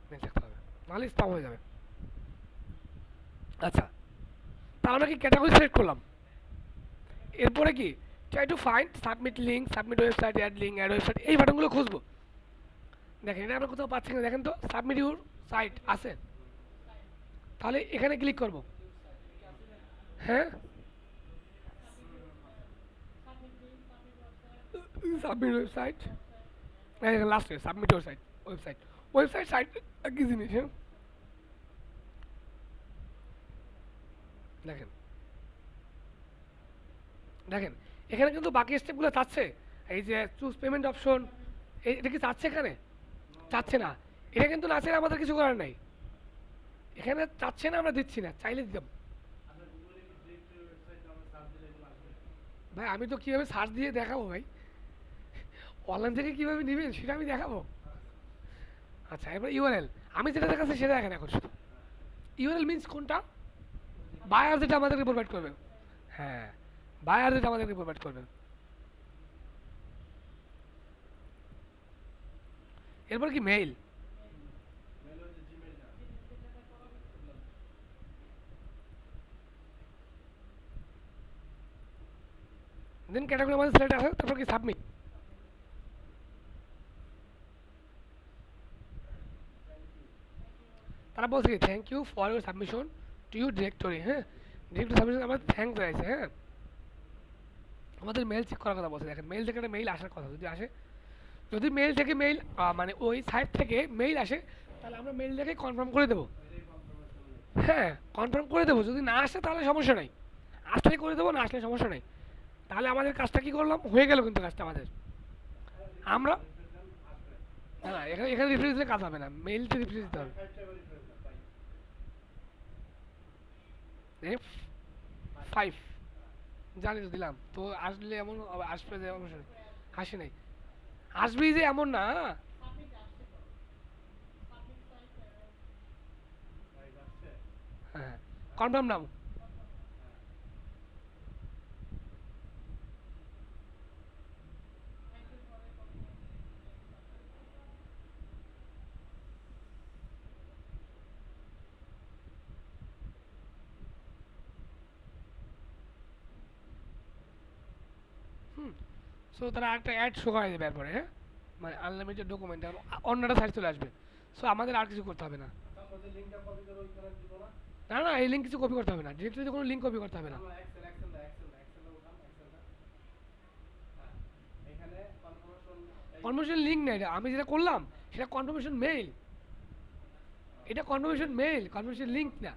মিল থাকতে হবে, নাহলে স্পাম হয়ে যাবে। আচ্ছা তাহলে আমরা কি ক্যাটাগরি সিলেক্ট করলাম, এরপরে কি try to find submit link, submit website, add link, add website, এই বাটনগুলো খুঁজবো। দেখেন এটা আমরা কোথাও পাচ্ছি না, দেখেন তো সাবমিট ইউর সাইট আছে, তাহলে এখানে ক্লিক করব। হ্যাঁ সাবমিট ওয়েবসাইট, লাস্টে submit website, website website site একই জিনিস। হ্যাঁ দেখেন দেখেন এখানে কিন্তু বাকি স্টেপগুলো চাচ্ছে, এই যে চুজ পেমেন্ট অপশন, এটা কি চাচ্ছে এখানে, চাচ্ছে না। এটা কিন্তু না চাইলে আমাদের কিছু করার নাই, এখানে চাচ্ছে না আমরা দিচ্ছি না, চাইলে দিতাম। আচ্ছা গুগলে কি ডিরেক্টরি ওয়েবসাইটে আমরা সার্চ দিলে এগুলো আসবে? ভাই আমি তো কীভাবে সার্চ দিয়ে দেখাবো ভাই, অনলাইন থেকে কীভাবে নেবেন সেটা আমি দেখাবো। আচ্ছা এবার ইউআরএল, আমি যেটা দেখাচ্ছি সেটা দেখেন এখন শুধু। ইউআরএল মিন্স কোনটা, বায়ার যেটা আমাদেরকে প্রোভাইড করবে, হ্যাঁ বায়ার যেটা আমাদেরকে প্রোভাইড করবে। এরপর কি মেইল, মেল হচ্ছে জিমেইলটা। দেন ক্যাটাগরি আমাদের সিলেক্ট আছে, তারপর কি সাবমিট। তারা বলছে কি thank you for your submission to you directory, হ্যাঁ ডিরেক্টরি সাবমিশন আমার থ্যাংক জানাইছে, হ্যাঁ আমাদের মেল চেক করার কথা বলছে। দেখেন মেল থেকে একটা মেইল আসার কথা, যদি আসে, যদি মেইল থেকে মেইল মানে ওই সাইট থেকে মেইল আসে তাহলে আমরা মেইল থেকে কনফার্ম করে দেবো, হ্যাঁ কনফার্ম করে দেবো। যদি না আসে তাহলে সমস্যা নাই, আসলে করে দেবো, না আসলে সমস্যা নেই। তাহলে আমাদের কাজটা কি করলাম, হয়ে গেল কিন্তু কাজটা আমাদের। আমরা না না, এখানে এখানে রিফ্রেশ দিলে কাজ হবে না, মেইলতে রিফ্রেশ দিতে হবে। F5 জানি তো দিলাম তো, আসলে এমন আসবে যে সমস্যা নেই, হাসি নাই, আসবেই যে এমন না। সাবমিট আসছে তো, সাবমিট সাইট হ্যাঁ confirm now. Thank you for হুম, সো তারা একটা অ্যাড শো করে দেবে এরপরে, হ্যাঁ মানে আনলিমিটেড ডকুমেন্ট অন্যটা সাইট চলে আসবে। সো আমাদের আর কিছু করতে হবে না। আমরা যে লিংকটা কপি করে ওইখানে দিব না। না না, এই লিঙ্ক কিছু কপি করতে হবে না, ডিরেক্টরিতে কোনো লিঙ্ক কপি করতে হবে না। আমরা এক্সেল উঠান, এক্সেলটা হ্যাঁ এখানে কনফার্মেশন কনফার্মেশন লিঙ্ক না, এটা আমি যেটা করলাম সেটা কনফার্মেশন মেইল, এটা কনফার্মেশন মেইল, কনফার্মেশন লিঙ্ক না।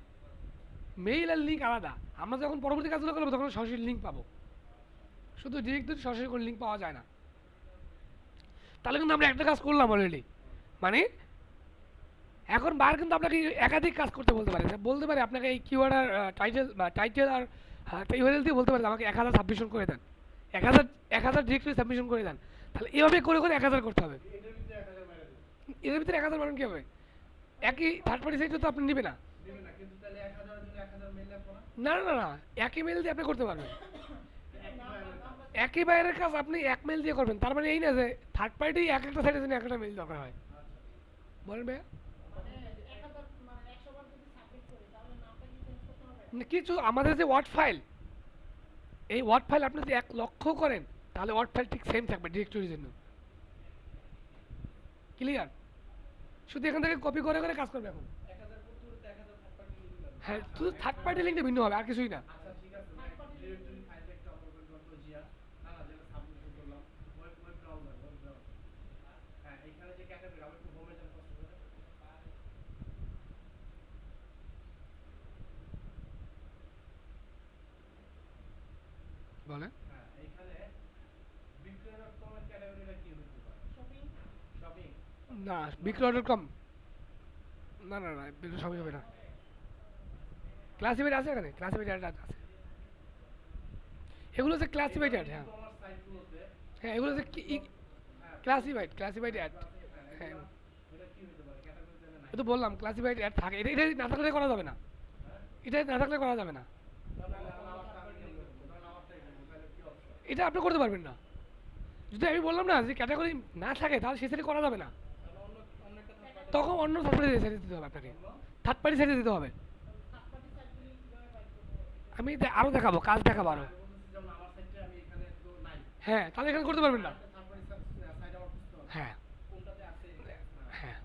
মেইল আর লিঙ্ক আলাদা। আমরা যখন পরবর্তী কাজগুলো করবো তখন সরাসরি লিঙ্ক পাবো, শুধু ডিরেক্টরি সরাসরি কোনো লিঙ্ক পাওয়া যায় না। তাহলে কিন্তু আমরা একটা কাজ করলাম অলরেডি, মানে এখন বার কিন্তু আপনাকে একাধিক কাজ করতে বলতে পারে, বলতে পারে আপনাকে এই কিওয়ার্ড আর টাইটেল আর ইউআরএল দিয়ে বলতে পারে আমাকে 1000 সাবমিশন করে দেন, 1000 ডিরেক্টরি সাবমিশন করে দেন। তাহলে এভাবে করে করে 1000 করতে হবে। এটার ভিতরে 1000 মেরে দেব। এর ভিতরে 1000 বানান কি হবে, একই থার্ড পার্টি সাইটে তো আপনি নেবে না। দিবেন না কিন্তু তাহলে 1000 এর জন্য 1000 মেল লাগবে না। না না না, একই মেল দিয়ে আপনি করতে পারবেন, আমরা একই বাইরের কাজ আপনি এক মেল দিয়ে করবেন। তার মানে এই না যে থার্ড পার্টি এক একটা সাইটের জন্য এক একটা মেল দরকার হয়। বলেন ভাইয়া, মানে 1000 মানে 100 বার যদি সাবমিট করি তাহলে নামটা কি চেঞ্জ করতে হবে? কিছু আমাদের যে ওয়ার্ড ফাইল, এই ওয়ার্ড ফাইল আপনি যদি 1,00,000 করেন তাহলে ওয়ার্ড ফাইল ঠিক সেম থাকবে ডিরেক্টরির জন্য। ক্লিয়ার? শুধু এখান থেকে কপি করে করে কাজ করবে এখন। 1000 করতে হলে 1000 থার্ড পার্টি লিংক দিবেন। হ্যাঁ শুধু থার্ড পার্টি লিঙ্কটা ভিন্ন হবে, আর কিছুই না। আচ্ছা ঠিক আছে ডিরেক্টরি ফাইলটা একটু অপর করে দিলাম তো জিয়া না না যেটা সাবমিশন করলাম ওয়েব ব্রাউজার হ্যাঁ এখানে যে ক্যাটাগরি আমরা একটু হোমে যান কষ্ট করে বলেন হ্যাঁ এইখানে বিক্রয়.com এর ক্যাটাগরিটা কি হতে পারে শপিং শপিং না, বিক্রয়.com না না না, বিক্রয় সবই হবে না। ক্লাসিফাইড আছে এখানে, ক্লাসিফাইড অ্যাড আছে, এগুলো যে ক্লাসিফাইড অ্যাড, হ্যাঁ তোমার সাইটগুলোতে হ্যাঁ এগুলো যে ক্লাসিফাইড অ্যাড, হ্যাঁ এটা কি হতে পারে ক্যাটাগরিতে নাই তো বললাম ক্লাসিফাইড অ্যাড থাকে, এটা এটা না থাকলে করা যাবে না, এটা না থাকলে করা যাবে না, তাহলে আমারটা আমি কেমনে করব তাহলে আমারটাই করব তাহলে কি অপশন এটা আপনি করতে পারবেন না। যদি আমি বললাম না যে ক্যাটাগরি না থাকে তাহলে সে সাইডে করা যাবে না, তাহলে অন্য একটা থার্ড তখন অন্য থার্ড পার্টি সাইডে দিতে হবে আপনাকে, থার্ড পার্টি সাইডে দিতে হবে। থার্ড পার্টি সাইটগুলি কিভাবে বাইর করতে হবে? আমি আরও দেখাবো, কাজ দেখাবো আরও। পার্টি বলতেছি যেমন আমার সাইটে আমি এখানে তো নাই হ্যাঁ তাহলে এখানে করতে পারবেন না। থার্ড পার্টি সাইট আমার খুঁজতে হবে হ্যাঁ কোনটাতে আছে হ্যাঁ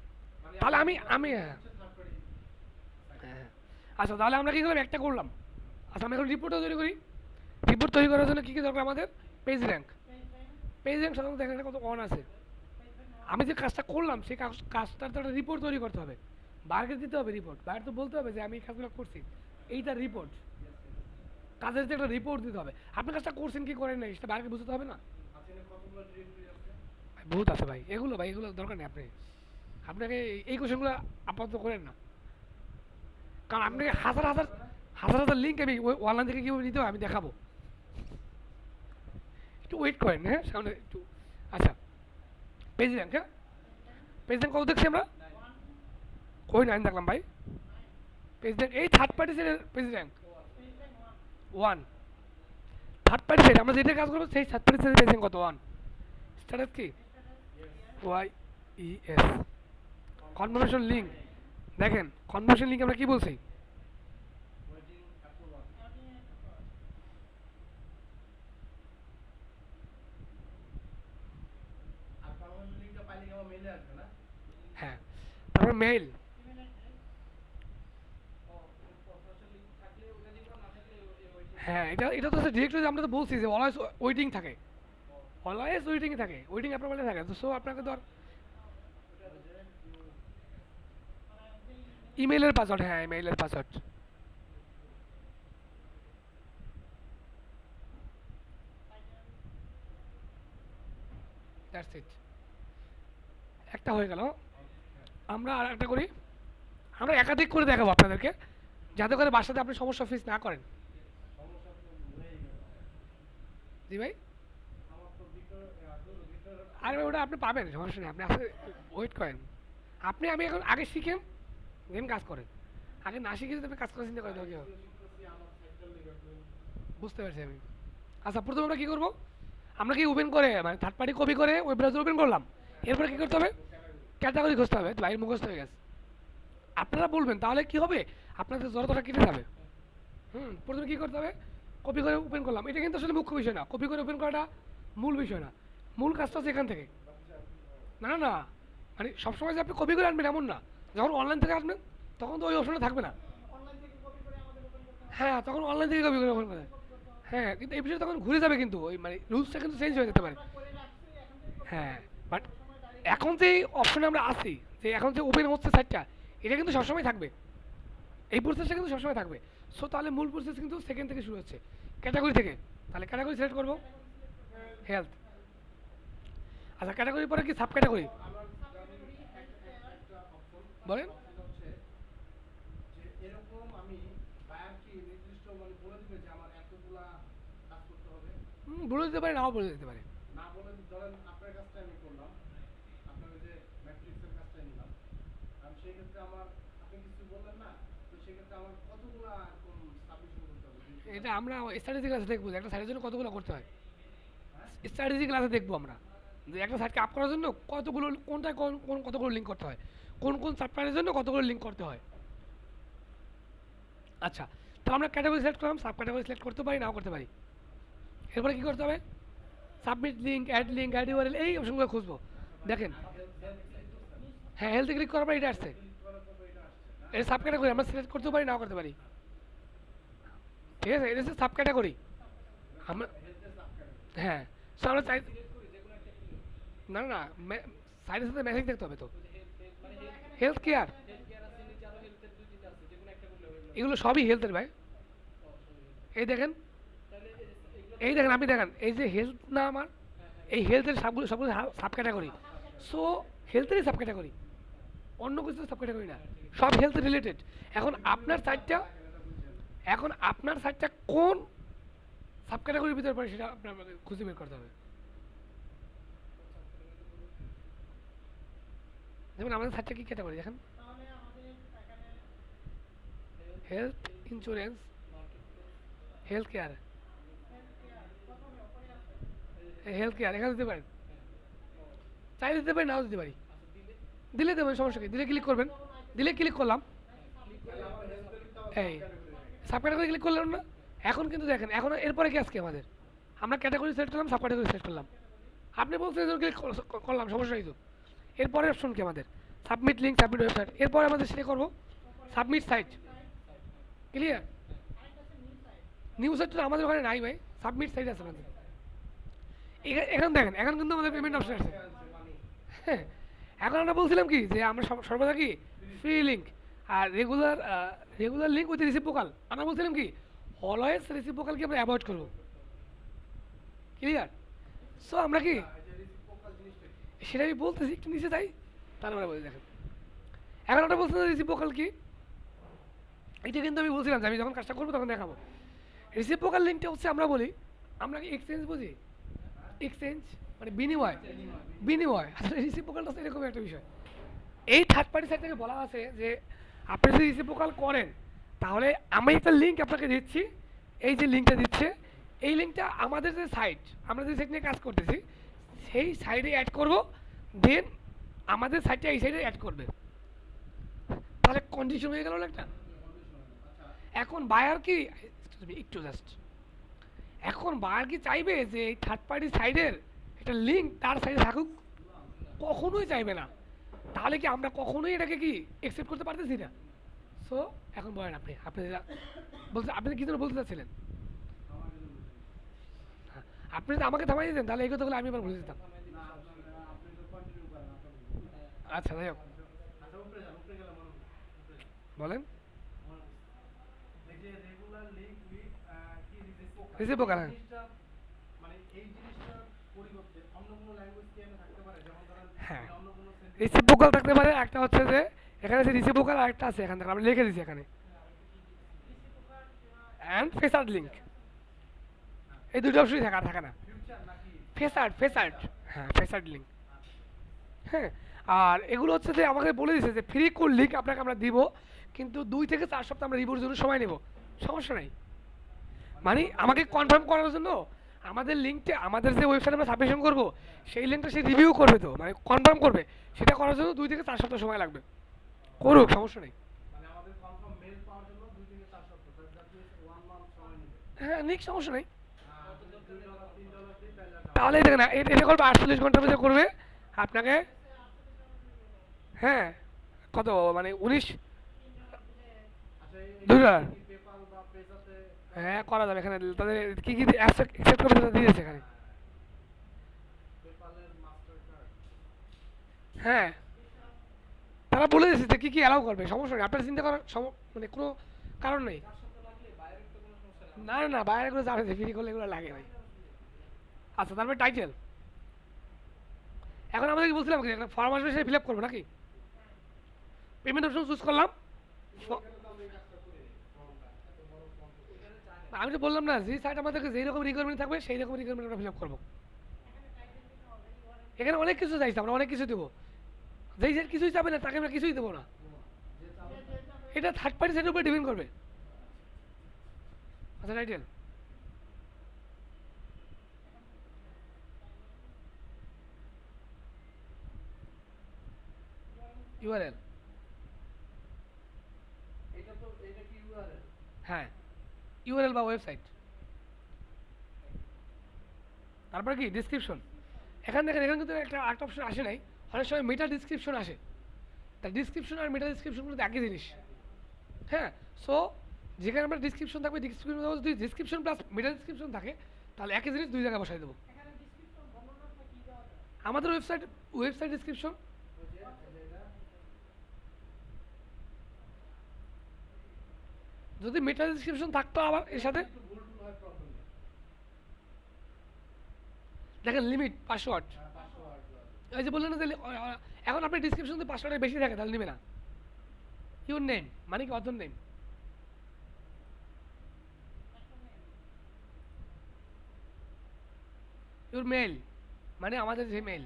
মানে তাহলে আমি হ্যাঁ থার্ড পার্টি হ্যাঁ। আচ্ছা তাহলে আমরা কী করলাম, একটা করলাম। আচ্ছা আমি এখন রিপোর্টও তৈরি করি। রিপোর্ট তৈরি করার জন্য কী কী দরকার আমাদের, পেজ র্যাঙ্ক। পেজ র্যাঙ্ক সাধারণত দেখেন কত অন আছে। আমি যে কাজটা করলাম সেই কাজটার তো একটা রিপোর্ট তৈরি করতে হবে, বাইরে দিতে হবে রিপোর্ট, বাইরে তো বলতে হবে যে আমি এই কাজগুলো করছি, এইটার রিপোর্ট, কাজের যে একটা রিপোর্ট দিতে হবে। আপনি কাজটা করছেন কি করেন নাই সেটা বাইরে বুঝতে হবে না। আছে না কতগুলো ডিরেক্টরি আছে ভাই, বহুত আছে ভাই, এগুলো ভাই এগুলো দরকার নেই। আপনাকে এই কোশ্চেনগুলো আপাতত করেন না, কারণ আপনাকে হাজার হাজার হাজার হাজার লিঙ্ক আমি অনলাইন থেকে কীভাবে নিতে হয় আমি দেখাবো, একটু ওয়েট করেন। হ্যাঁ সামনে একটু, আচ্ছা পেজ র্যাঙ্ক, হ্যাঁ পেজ র্যাঙ্ক কত দেখছি আমরা, কই 9 দেখলাম ভাই। পেজ র্যাঙ্ক এই থার্ড পার্টি সাইডের page rank 1, third party side আমরা যেটা কাজ করবো সেই থার্ড পার্টি সাইডের পেজ র্যাঙ্ক কত 1। স্ট্যাটাস কি YES, কনফার্মেশন লিঙ্ক। দেখেন কনফার্মেশন লিঙ্ক আমরা কি বলছি, ওয়েটিং অ্যাপ্রুভাল আর কনফার্মেশন লিংকটা পাইলে কি আমার মেইলে আসবে না হ্যাঁ তারপর মেইল, হ্যাঁ, এটা এটা তো ডিরেক্টলি আমরা তো বলছি যে অলওয়েজ ওয়েটিং থাকে, অলওয়েজ ওয়েটিং থাকে, ওয়েটিং আপনার বলে থাকে, তো সো আপনাকে তো আর ইমেইলের পাসওয়ার্ড, হ্যাঁ ইমেইলের পাসওয়ার্ড, দ্যাটস ইট, একটা হয়ে গেল। আমরা আর একটা করি, আমরা একাধিক করে দেখাবো আপনাদেরকে, যাতে করে বাসাতে আপনি সমস্যা ফেস না করেন। সমস্যা তো হয়েই গেল। জি ভাই, আমার তো ভিতর আর ভাই ওটা আপনি পাবেন, সমস্যা নেই, আপনি আসলে ওয়েট করেন। আপনি আমি এখন আগে শিখেন দেন কাজ করেন, আগে না শিখে যদি আপনি কাজ করার চিন্তা করেন তাহলে কি হবে? শিখতেছি আমার সাইকেল লেগে বুঝতে পারছি আমি। আচ্ছা, প্রথমে আমরা কী করবো, আমরা কি ওপেন করে মানে থার্ড পার্টি কপি করে ওয়েব ব্রাউজার ওপেন করলাম, এরপরে কী করতে হবে, ক্যাটাগরি খুঁজতে হবে, বাইরে মুখস্থ হয়ে গেছে। আপনারা বলবেন তাহলে কি হবে, আপনাদের জড়তাটা কেটে যাবে। প্রথমে কী করতে হবে, কপি করে ওপেন করলাম, এটা কিন্তু আসলে মুখ্য বিষয় না, কপি করে ওপেন করাটা মূল বিষয় না, মূল কাজটা হচ্ছে এখান থেকে। না না না, মানে সবসময় যে আপনি কপি করে আনবেন এমন না, যখন অনলাইন থেকে আসবেন তখন তো ওই অপশনটা থাকবে না। অনলাইন থেকে কপি করে আমাদের ওপেন করতে হবে। হ্যাঁ, তখন অনলাইন থেকে কপি করে ওপেন করে, হ্যাঁ, কিন্তু এই বিষয়ে তখন ঘুরে যাবে, কিন্তু ওই মানে রুলসটা কিন্তু চেঞ্জ হয়ে যেতে পারে। আমরা করে রাখছি এখন থেকে কপি হ্যাঁ, বাট করার সময় ডাইরেক্ট এখন যে অপশনে আমরা আছি, যে এখন যে ওপেন হচ্ছে সাইটটা, এটা কিন্তু সবসময় থাকবে, এই প্রসেসটা কিন্তু সবসময় থাকবে। সো তাহলে মূল প্রসেস কিন্তু সেকেন্ড থেকে শুরু হচ্ছে, ক্যাটাগরি থেকে। তাহলে ক্যাটাগরি সিলেক্ট করবো, হেলথ। আচ্ছা, ক্যাটাগরি পরে কি সাব ক্যাটাগরি আমার জানি একটা অপশন বলেন? হচ্ছে যে এরকম আমি বায়ার কি নির্দিষ্ট মানে বলে দিবে যে আমার এতগুলা কাজ করতে হবে, বলে দিতে পারে, নাও বলে দিতে পারে। না বলে ধরেন আপনার কাজটা আমি করলাম, আপনার ওই যে ম্যাট্রিক্সের কাজটা নিলাম, আমি সেই ক্ষেত্রে আমার আপনি কিছু বললেন না, তো সেক্ষেত্রে আমার কতগুলা এরকম সাবমিশন করতে হবে? এটা আমরা স্ট্র্যাটেজি ক্লাসে দেখবো যে একটা সাইটের জন্য কতগুলো করতে হয়, হ্যাঁ? স্ট্র্যাটেজি ক্লাসে দেখবো আমরা যে একটা সাইটকে আপ করার জন্য কতগুলো, কোনটায় কোন কোন কতগুলো লিঙ্ক করতে হয়, কোন কোন সাবটাইটের জন্য কতগুলো লিঙ্ক করতে হয়। আচ্ছা, তো আমরা ক্যাটাগরি সিলেক্ট করলাম, সাব ক্যাটাগরি সিলেক্ট করতে পারি, নাও করতে পারি। এরপরে কী করতে হবে, সাবমিট লিঙ্ক, অ্যাড ইউআরএল, এই অপশনগুলো খুঁজবো। দেখেন, হ্যাঁ, হেলথে ক্লিক করার পর এটা আসছে, এটা সাব ক্যাটাগরি, আমরা সিলেক্ট করতে পারি, নাও করতে পারি। ঠিক আছে, এটা হচ্ছে সাব ক্যাটাগরি। আমরা, হ্যাঁ, সো আমরা চাই, না না, সাইডের সাথে মেসেজ দেখতে হবে তো, হেলথ কেয়ার, এগুলো সবই হেলথের ভাই। এই দেখেন, এই দেখেন, আপনি দেখেন, এই যে হেলথ না আমার, এই হেলথের সবগুলো সবগুলো সাব ক্যাটাগরি। সো হেলথেরই সাব ক্যাটাগরি, অন্য কিছু সাব ক্যাটাগরি না, সব হেলথ রিলেটেড। এখন আপনার সাইটটা, এখন আপনার সাইটটা কোন সাব ক্যাটাগরির ভিতরে পড়ে সেটা আপনার আমাকে খুঁজে বের করতে হবে। যেমন আমাদের সাইটটা কি ক্যাটাগরি দেখেন, তাহলে আমাদের এখানে হেলথ ইন্স্যুরেন্স, হেলথ কেয়ার, প্রথমে ওপরে আছে হেলথ কেয়ার এখানে দিতে পারেন, চাইলে দিতে পারি, নাও দিতে পারি, দিলে দেবেন, সমস্যা কি, দিলে ক্লিক করবেন, দিলে ক্লিক করলাম, এই সাব ক্যাটাগরি ক্লিক করলাম না। এখন কিন্তু দেখেন, এখন এরপরে কি আজকে আমাদের, আমরা ক্যাটাগরি সিলেক্ট করলাম, সাব ক্যাটাগরি সিলেক্ট করলাম, আপনি বলছেন ক্লিক করলাম, সমস্যা নেই তো। এরপরে অপশন কি আমাদের, সাবমিট লিঙ্ক, সাবমিট ওয়েবসাইট, এরপরে আমাদের সেটা করবো submit site, clear. New site তো আমাদের ওখানে নাই ভাই, সাবমিট সাইট আছে আমাদের। এখন দেখেন, এখন কিন্তু আমাদের পেমেন্ট অপশন আছে। হ্যাঁ, এখন আমরা বলছিলাম কি যে আমরা সর্বদা কি ফ্রি লিঙ্ক আর রেগুলার লিঙ্ক উইথ রিসিপ্রোকাল, আমরা বলছিলাম কি অলওয়েজ রিসিপ্রোকালকে আমরা অ্যাভয়েড করবো, ক্লিয়ার। সো আমরা কি সেটা আমি বলতেছি, একটু নিচে যাই, তারপরে বলি দেখেন। এখন আমরা বলছিলাম রিসিপ্রোকাল কি, এটা কিন্তু আমি বলছিলাম যে আমি যখন কাজটা করবো তখন দেখাবো। রিসিপ্রোকাল লিঙ্কটা হচ্ছে, আমরা বলি, আমরা কি এক্সচেঞ্জ বুঝি, এক্সচেঞ্জ মানে বিনিময়, বিনিময়, আসলে রিসিপ্রোকালটা হচ্ছে এরকম একটা বিষয়। এই থার্ড পার্টি সাইট থেকে বলা আছে যে আপনি যদি রিসিপ্রোকাল করেন তাহলে আমি একটা লিঙ্ক আপনাকে দিচ্ছি, এই যে লিঙ্কটা দিচ্ছে, এই লিঙ্কটা আমাদের যে সাইট, আমরা যে সাইট নিয়ে কাজ করতেছি সেই সাইডে অ্যাড করব, দেন আমাদের সাইটটা এই সাইডে অ্যাড করবে, তাহলে কন্ডিশন হয়ে গেল না একটা। এখন বায়ার কি, একটু জাস্ট, এখন বায়ার কি চাইবে যে এই থার্ড পার্টি সাইডের একটা লিঙ্ক তার সাইডে থাকুক? কখনোই চাইবে না। তাহলে কি আমরা কখনোই এটাকে কি অ্যাকসেপ্ট করতে পারতেছি না? সো এখন বলেন আপনি, আপনি যেটা বলতে, আপনি কি জন্য বলতে চাচ্ছিলেন? আপনি যদি আমাকে থামাই দিতেন তাহলে এই কথাগুলো আমি এবার বলে দিতাম। না আপনার আপনি তো কন্টিনিউ করেন আপনার আচ্ছা যাই হোক, আচ্ছা উপরে যান, উপরে গেলে মনে উপরে যান। বলেন। এই যে রেগুলার লিঙ্ক উইথ কি রিসিপ্রোকাল Reciprocal, হ্যাঁ। জিনিসটা মানে এই জিনিসটার পরিবর্তে অন্য কোনো ল্যাঙ্গুয়েজ কি এখানে থাকতে পারে? যেমন ধরেন হ্যাঁ, এটা অন্য কোনো সেন্টেন্স রিসিপ্রোকাল থাকতে পারে, একটা হচ্ছে যে এখানে যে রিসিপ্রোকাল আর একটা আছে এখান থেকে আমরা লিখে দিচ্ছি এখানে, অ্যান্ড ফেসার্ড লিঙ্ক, এই দুটো অপশনই থাকে, আর থাকে না। ফিউচার নাকি ফেসার্ড, হ্যাঁ ফেসার্ড লিঙ্ক। হ্যাঁ, আর এগুলো হচ্ছে যে আমাকে বলে দিয়েছে যে ফ্রি কোড লিঙ্ক আপনাকে আমরা দিব, কিন্তু 2 থেকে 4 সপ্তাহ আমরা রিভিউর জন্য সময় নেব, সমস্যা নাই। মানে আমাকে কনফার্ম করার জন্য আমাদের লিঙ্কটা, আমাদের যে ওয়েবসাইটে আমরা সাবমিশন করব সেই লিঙ্কটা সে রিভিউ করবে, তো মানে কনফার্ম করবে, সেটা করার জন্য 2 থেকে 4 সপ্তাহ সময় লাগবে। করুক, সমস্যা নেই। মানে আমাদের কনফার্ম মেল পাওয়ার জন্য 2 থেকে 4 সপ্তাহ দ্যাট মিন্স 1 মান্থ সময় নেবে। হ্যাঁ নিক, সমস্যা নেই। $2 $3 দিই তাহলে তাহলে দেখেন না, এটা করবে 48 ঘন্টার মধ্যে করবে আপনাকে। হ্যাঁ, কত মানে 19 আচ্ছা এই $2। কি পেপাল বা পেজাতে হ্যাঁ করা যাবে, এখানে তাদের কি কি অ্যাকসেপ্ট করবে সেটা দিয়েছে এখানে। পেপালের মাস্টার কার্ড হ্যাঁ, তারা বলে দিয়েছে যে কী কী অ্যালাউ করবে, সমস্যা নেই, আপনার চিন্তা করার মানে কোনো কারণ নেই। না না না, বাইরে এগুলো যাবে, ফ্রি করলে এগুলো লাগে ভাই। আচ্ছা, তারপরে টাইটেল। এখন আমাদের কি বলছিলাম কি, একটা ফর্ম আসবে সেটা ফিল আপ করবো নাকি? পেমেন্ট অপশন চুজ করলাম। আমি তো বললাম না, যে সাইট আমাদেরকে যেই রকম রিকোয়ারমেন্ট থাকবে সেই রকম রিকোয়ারমেন্ট আমরা ফিল আপ করবো। এখানে অনেক কিছু চাইছে, আমরা অনেক কিছু দেবো। যেই সাইট কিছুই চাবে না তাকে আমরা কিছুই দেবো না, এটা থার্ড পার্টি সাইটের উপরে ডিপেন্ড করবে। আচ্ছা, টাইটেল। ইউআরএল, এটা তো এটা কি ইউআরএল হ্যাঁ ইউআরএল বা ওয়েবসাইট। তারপরে কি ডিসক্রিপশন। এখানে দেখেন, এখানে কিন্তু একটা অপশন আসে নাই, অনেক সময় মেটা ডিসক্রিপশন আসে। তা ডিসক্রিপশন আর মেটা ডিসক্রিপশন কিন্তু একই জিনিস। হ্যাঁ, সো যেখানে আমরা ডিসক্রিপশন থাকবে, ডিসক্রিপশন যদি ডিসক্রিপশন প্লাস মেটা ডিসক্রিপশন থাকে তাহলে একই জিনিস 2 জায়গায় বসাই দেবো। আমাদের ওয়েবসাইট ডিসক্রিপশন, যদি মেটা ডিসক্রিপশন থাকতো আবার এর সাথে একটু ভুল টুল হয় প্রবলেম নেই দেখেন লিমিট পাসওয়ার্ড, 500 ওয়ার্ড এই যে বললেন না যে এখন আপনি ডিসক্রিপশন যদি পাসওয়ার্ডের বেশি থাকে তাহলে নেবে না। ইউর নেম মানে কি অথর নেম, ইউর মেল মানে আমাদের যে মেল,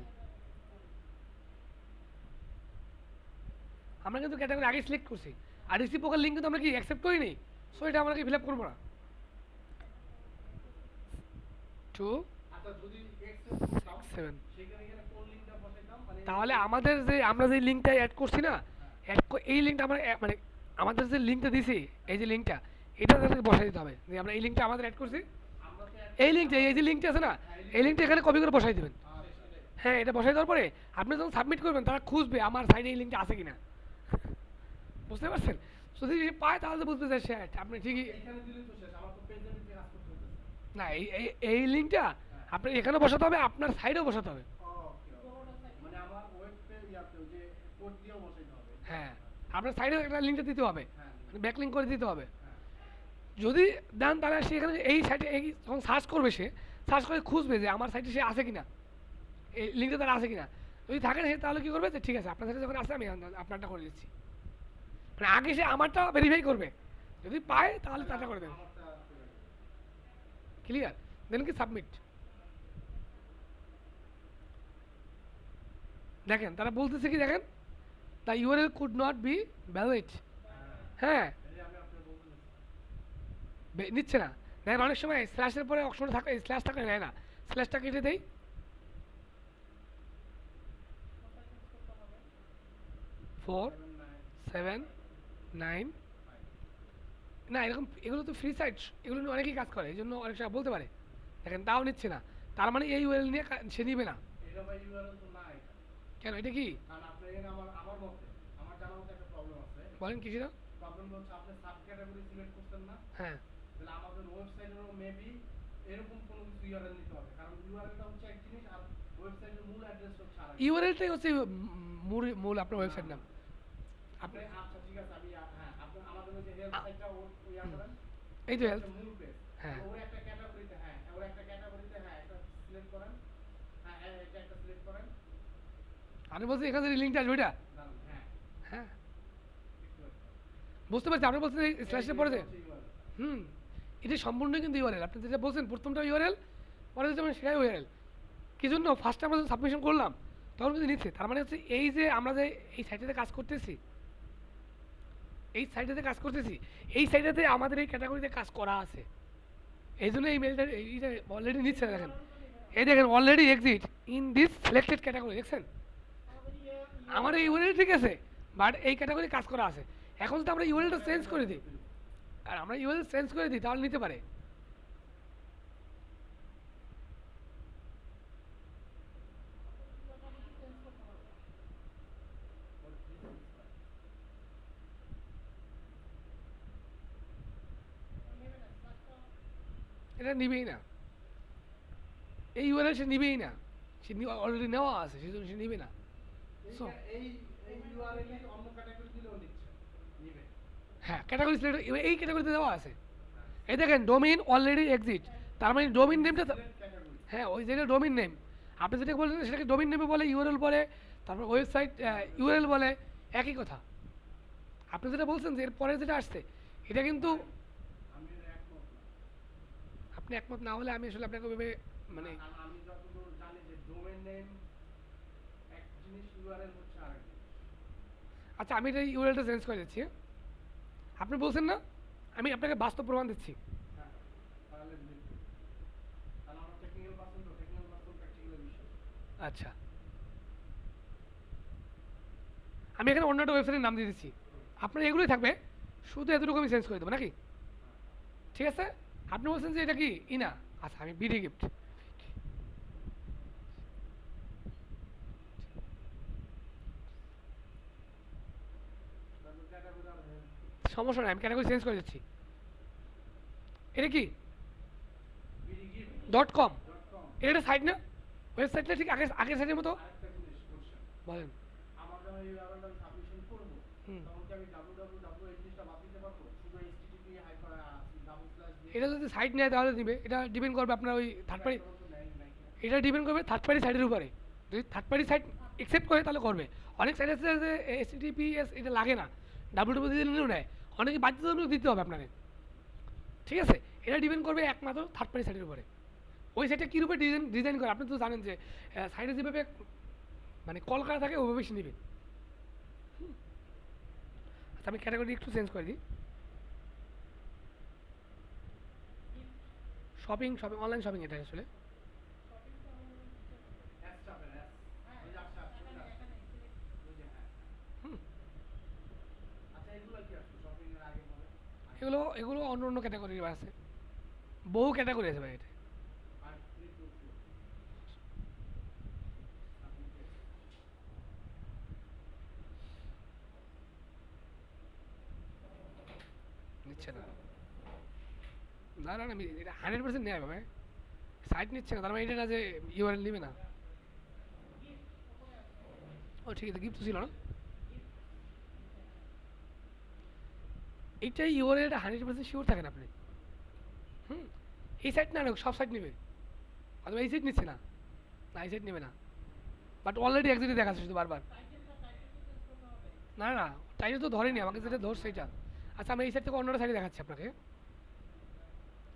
আমরা কিন্তু ক্যাটাগরি আগে সিলেক্ট করছি, আর রিসিপ্রোকাল লিঙ্ক কিন্তু আমরা কি অ্যাকসেপ্ট করিনি, সো এটা আমরা কি ফিল আপ করবো না। টু আচ্ছা যদি এক্সেস করতাম 7, সেখানে এখানে কোন লিংকটা বসাইতাম মানে তাহলে আমাদের যে আমরা যে লিঙ্কটা অ্যাড করছি না, এই লিঙ্কটা আমরা মানে আমাদের যে লিঙ্কটা দিছি, এই যে লিঙ্কটা, এটা তাদেরকে বসাই দিতে হবে যে আমরা এই লিঙ্কটা আমাদের অ্যাড করছি, আমরা তো এই লিঙ্কটা, এই যে লিঙ্কটা আছে না, এই লিঙ্কটা এখানে কপি করে বসাই দেবেন। হ্যাঁ, এটা বসাই দেওয়ার পরে আপনি যখন সাবমিট করবেন তারা খুঁজবে আমার সাইডে এই লিঙ্কটা আছে কিনা, বুঝতে পারছেন? যদি সে পায় তাহলে তো বুঝতে চাই সে আপনি ঠিকই। এখানে দিলে তো শেষ আমার তো পেজের ভিতরে কাজ করতে হইতেছে না, এই লিঙ্কটা আপনি এখানে বসাতে হবে, আপনার সাইডেও বসাতে হবে। ওকে মানে আমার ওয়েব পেজ ইয়াতে যে কোড দিয়েও বসাইতে হবে হ্যাঁ, আপনার সাইডেও একটা লিঙ্কটা দিতে হবে, হ্যাঁ মানে ব্যাকলিঙ্ক করে দিতে হবে। হ্যাঁ যদি দেন তাহলে সে এখানে এই সাইটে এই যখন সার্চ করবে, সে সার্চ করে খুঁজবে যে আমার সাইটে সে আছে কিনা, এই লিঙ্কটা তার আছে কিনা। যদি থাকে না সে তাহলে কী করবে যে ঠিক আছে আপনার সাইটে যখন আসে আমি আপনারটা করে দিচ্ছি, মানে আগে সে আমারটা ভেরিফাই করবে, যদি পায় তাহলে তারটা করে দেবে। আমারটা করে দিন। ক্লিয়ার, দেন কি সাবমিট। দেখেন তারা বলতেছে কি, দেখেন the URL could not be valid. হ্যাঁ, এই যে আমি আপনাকে বলতেছি নিচ্ছে না। দেখেন অনেক সময় স্ল্যাশের পরে অপশন থাকে, স্ল্যাশ থাকলে নেয় না, স্ল্যাশটা কেটে দেই। 4 7 9, না এরকম, এগুলো তো ফ্রি সাইট, এগুলো নিয়ে অনেকেই কাজ করে, এই জন্য অনেক সময় বলতে পারে। দেখেন তাও নিচ্ছে না, তার মানে এই ইউআরএল নিয়ে সে নিবে না। এটা ভাই ইউআরএল তো না এটা কেন, এটা কি কারণ আপনার এখানে আমার মতে আমার জানার মতে একটা প্রবলেম আছে বলেন, কি ছিল? প্রবলেম হচ্ছে আপনি সাব ক্যাটাগরি সিলেক্ট করছেন না হ্যাঁ তাহলে আমাদের ওয়েবসাইটেরও মেবি এরকম কোনো কিছু ইউআরএল নিতে হবে, কারণ ইউআরএলটা হচ্ছে এক জিনিস আর ওয়েবসাইটের মূল অ্যাড্রেস হচ্ছে আরেক জিনিস। ইউআরএলটাই হচ্ছে মূল মূল আপনার ওয়েবসাইট নাম। আপনি আচ্ছা ঠিক আছে, আমি হ্যাঁ আপনি আমাদের ওই যে হেল্প আ- সাইটটা ইয়া হুম, করেন, এই তো ওটা হেল্প। হচ্ছে মূল পেজ। হ্যাঁ ওর একটা ক্যাটাগরিতে একটা সিলেক্ট করেন, হ্যাঁ এটা একটা সিলেক্ট করেন, আমি বলছি এখানে যে লিঙ্কটা আসবে ওইটা। দাঁড়ান, হ্যাঁ হ্যাঁ একটু বুঝতে পারছি, আপনি বলছেন এই এই স্ল্যাশে যে পড়েছে। এটা হচ্ছে URL হুম, এটা সম্পূর্ণ কিন্তু ইউআরএল। আপনি যেটা বলছেন প্রথমটা ইউআরএল, পরে যেটা সেটাই ইউআরএল। কি জন্য ফার্স্টে আমরা যখন সাবমিশন করলাম তখন কিন্তু নিচ্ছে, তার মানে হচ্ছে এই যে আমরা যে এই সাইটটাতে কাজ করতেছি, এই সাইটটাতে কাজ করতেছি, এই সাইটটাতে আমাদের এই ক্যাটাগরিতে কাজ করা আছে, এই জন্য এই মেলটা এইটা অলরেডি নিচ্ছে। দেখেন এই দেখেন already exit in this selected category, দেখছেন আমার এই ইউআরএল ঠিক আছে, বাট এই ক্যাটাগরি কাজ করা আছে। এখন যদি আমরা ইউআরএলটা চেঞ্জ করে দিই, আর আমরা ইউআরএল চেঞ্জ করে দিই তাহলে নিতে পারে। এটা নিবেই না, এই ইউআরএল সে নিবেই না, সে অলরেডি নেওয়া আছে সেজন্য সে নিবে না। So, এই এই ইউআরএল এর অন্য ক্যাটাগরি দিলেও নিচ্ছে, নিবে। হ্যাঁ ক্যাটাগরি সিলেক্ট এই ক্যাটাগরিতে দেওয়া আছে। এই দেখেন ডোমেইন অলরেডি এক্সিট, তার মানে ডোমেইন নেমটা, সিলেক্ট ক্যাটাগরি হ্যাঁ ওই যেটা ডোমেইন নেম আপনি যেটা বলছেন সেটাকে ডোমেইন নেমে বলে, ইউআরএল বলে, তারপর ওয়েবসাইট ইউআরএল বলে, একই কথা। আপনি যেটা বলছেন যে এর পরে যেটা আসছে এটা কিন্তু আমি এর একমত না। আপনি একমত না হলে আমি আসলে আপনাকে ওইভাবে মানে আমি যতদূর জানি যে ডোমেইন নেম এক জিনিস, ইউআরএল হচ্ছে আরেক জিনিস। আচ্ছা আমি এটা ইউআরএলটা চেঞ্জ করে দিচ্ছি, হ্যাঁ? আপনি বলছেন না, আমি আপনাকে বাস্তব প্রমাণ দিচ্ছি। হ্যাঁ তাহলে লিখুন, কারণ আমরা টেকনিক্যাল পারসন তো, টেকনিক্যাল পারসন প্র্যাকটিক্যালের বিষয়। আচ্ছা আমি এখানে অন্য একটা ওয়েবসাইটের নাম দিয়ে দিচ্ছি, আপনার এগুলোই থাকবে, শুধু এতটুকু আমি চেঞ্জ করে দেবো নাকি? ঠিক আছে, আপনি বলছেন যে এটা কি ইনা, আচ্ছা আমি বিডি গিফট, তারপর ক্যাটাগরি আর সমস্যা নাই আমি ক্যাটাগরি চেঞ্জ করে দিচ্ছি। এটা কি bidigip.com .com, এটা একটা সাইট না, ওয়েবসাইটটা ঠিক আগের সাইটের মতো। আরেকটা জিনিস কোশ্চেন, বলেন। আমার যখন এই ইউআরএলটা সাবমিশন করব, হুম, তখন কি আমি www এই জিনিসটা বাদ দিতে পারবো, শুধু http হাইফার ডাবল স্ল্যাশ দিয়ে? এটা যদি সাইট নেয় তাহলে দিবে, এটা ডিপেন্ড করবে আপনার ওই থার্ড পার্টি, তো নেই নাই কিনা। এটা ডিপেন্ড করবে থার্ড পার্টি সাইটের উপরে। যদি থার্ড পার্টি সাইট অ্যাকসেপ্ট করে তাহলে করবে। অনেক সাইট আছে যে HTTPS এটা লাগে না, ডাব্লিউডাব্লিউ দিলেও নেয়, অনেকে বাধ্যতামূলক দিতে হবে আপনাকে। ঠিক আছে, এটা ডিপেন্ড করবে একমাত্র থার্ড পার্টি সাইটের উপরে। ওই সাইটটা কী রূপে ডিজাইন করে আপনি তো জানেন যে সাইটে যেভাবে মানে কল করা থাকে ওইভাবে সে নেবে। আচ্ছা আমি ক্যাটাগরি একটু চেঞ্জ করে দিই, শপিং শপিং অনলাইন শপিং এটা আসলে। S চাপেন, S ওই যে আসছে আসছে, ওই যে আসছে, ওই যে হ্যাঁ। হুম, আচ্ছা এগুলো কি আসছে শপিং এর আগে পরে? এগুলো এগুলো অন্য অন্য ক্যাটাগরির আছে, বহু ক্যাটাগরি আছে ভাই এটা। আর ক্লিক করতে আপনি নিচ্ছে না, না না না এটা 100% নেয় ভাই, সাইট নিচ্ছে না, তার মানে এটা না যে ইউআরএল নেবে না। ও ঠিক আছে, গিফট ছিল না, এইটাই ইউআরএলটা 100% শিওর থাকেন আপনি। হুম, এই সাইট না সব সাইট নেবে, অথবা এই সাইট নিচ্ছে না, না এই সাইট নেবে না, বাট অলরেডি একজনই দেখাচ্ছে শুধু বারবার। না না টাইটল তো ধরেনি, আমাকে যেটা ধরছে সেটা। আচ্ছা আমি এই সাইড থেকে অন্যটা সাইডে দেখাচ্ছি আপনাকে,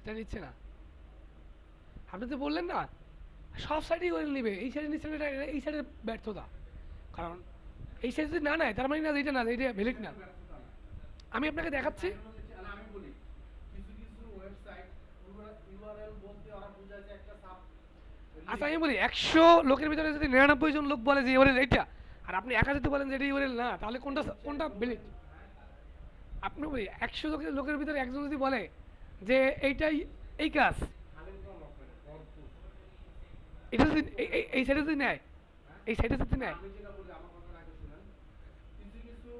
এটা নিচ্ছে না। আপনি তো বললেন না সব সাইডেই ইউআরএল নেবে, এই সাইডে নিচ্ছে না, এটা এই সাইডের ব্যর্থতা। কারণ এই সাইড যদি না নেয় তার মানে না যে এটা না, যে এটা ভ্যালিড না। আমি আপনাকে দেখাচ্ছি, আমি বলি কিছু কিছু ওয়েবসাইট ইউআরএল বলতে ওরা বোঝায় যে একটা সাব। আচ্ছা আমি বলি 100 লোকের ভিতরে যদি 99 জন লোক বলে যে ইউআরএল এইটা, আর আপনি একা যদি বলেন যে এটা ইউআরএল না, তাহলে কোনটা কোনটা ভ্যালিড? আপনি বলি 100 লোকের ভিতরে একজন যদি বলে যে এইটাই এই কাজ, এটা যদি এই সাইডে যদি নেয়, এই সাইডে যদি নেয়, আমি যেটা বলি আমার কথা আগে শুনেন, কিছু কিছু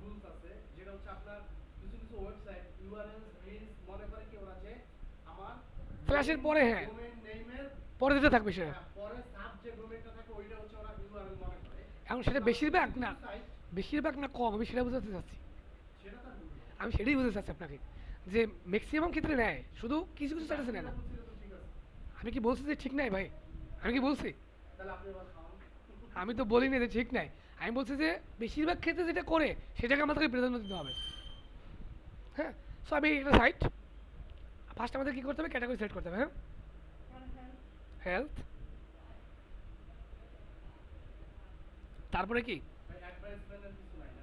রুলস আছে যেটা হচ্ছে আপনার কিছু কিছু ওয়েবসাইট ইউআরএল মিন্স মনে করে কি ওরা যে আমার স্ল্যাশের পরে হ্যাঁ ডোমেইন নেমের পরে যেটা থাকবে সেটা পরে সাব যে ডোমেইনটা থাকে ওইটা হচ্ছে ওরা ইউআরএল মনে করে। এখন সেটা কিন্তু বেশিরভাগ কিছু না কিছু সাইট বেশিরভাগ না কম আমি সেটা বোঝাতে চাচ্ছি সেটা তার ভুল না। আমি সেটাই বোঝাতে চাচ্ছি আপনাকে যে ম্যাক্সিমাম ক্ষেত্রে নেয় শুধু কিছু কিছু স্ট্যাটাসে নেয় না যেটা বলছিল তো ঠিক আছে। আমি কি বলছি যে ঠিক নাই ভাই আমি কি বলছি তাহলে আপনি এবার খাওয়ান। আমি তো বলিনি যে ঠিক নাই আমি বলছি যে বেশিরভাগ ক্ষেত্রে যেটা করে সেটাকে আমাদেরকে প্রাধান্য দিতে হবে হ্যাঁ সো আমি একটা সাইট ফার্স্ট আমাদের কী করতে হবে ক্যাটাগরি সিলেক্ট করতে হবে হ্যাঁ হেলথ তারপরে কি ভাই অ্যাডভার্টাইজমেন্টের কিছু নাই না।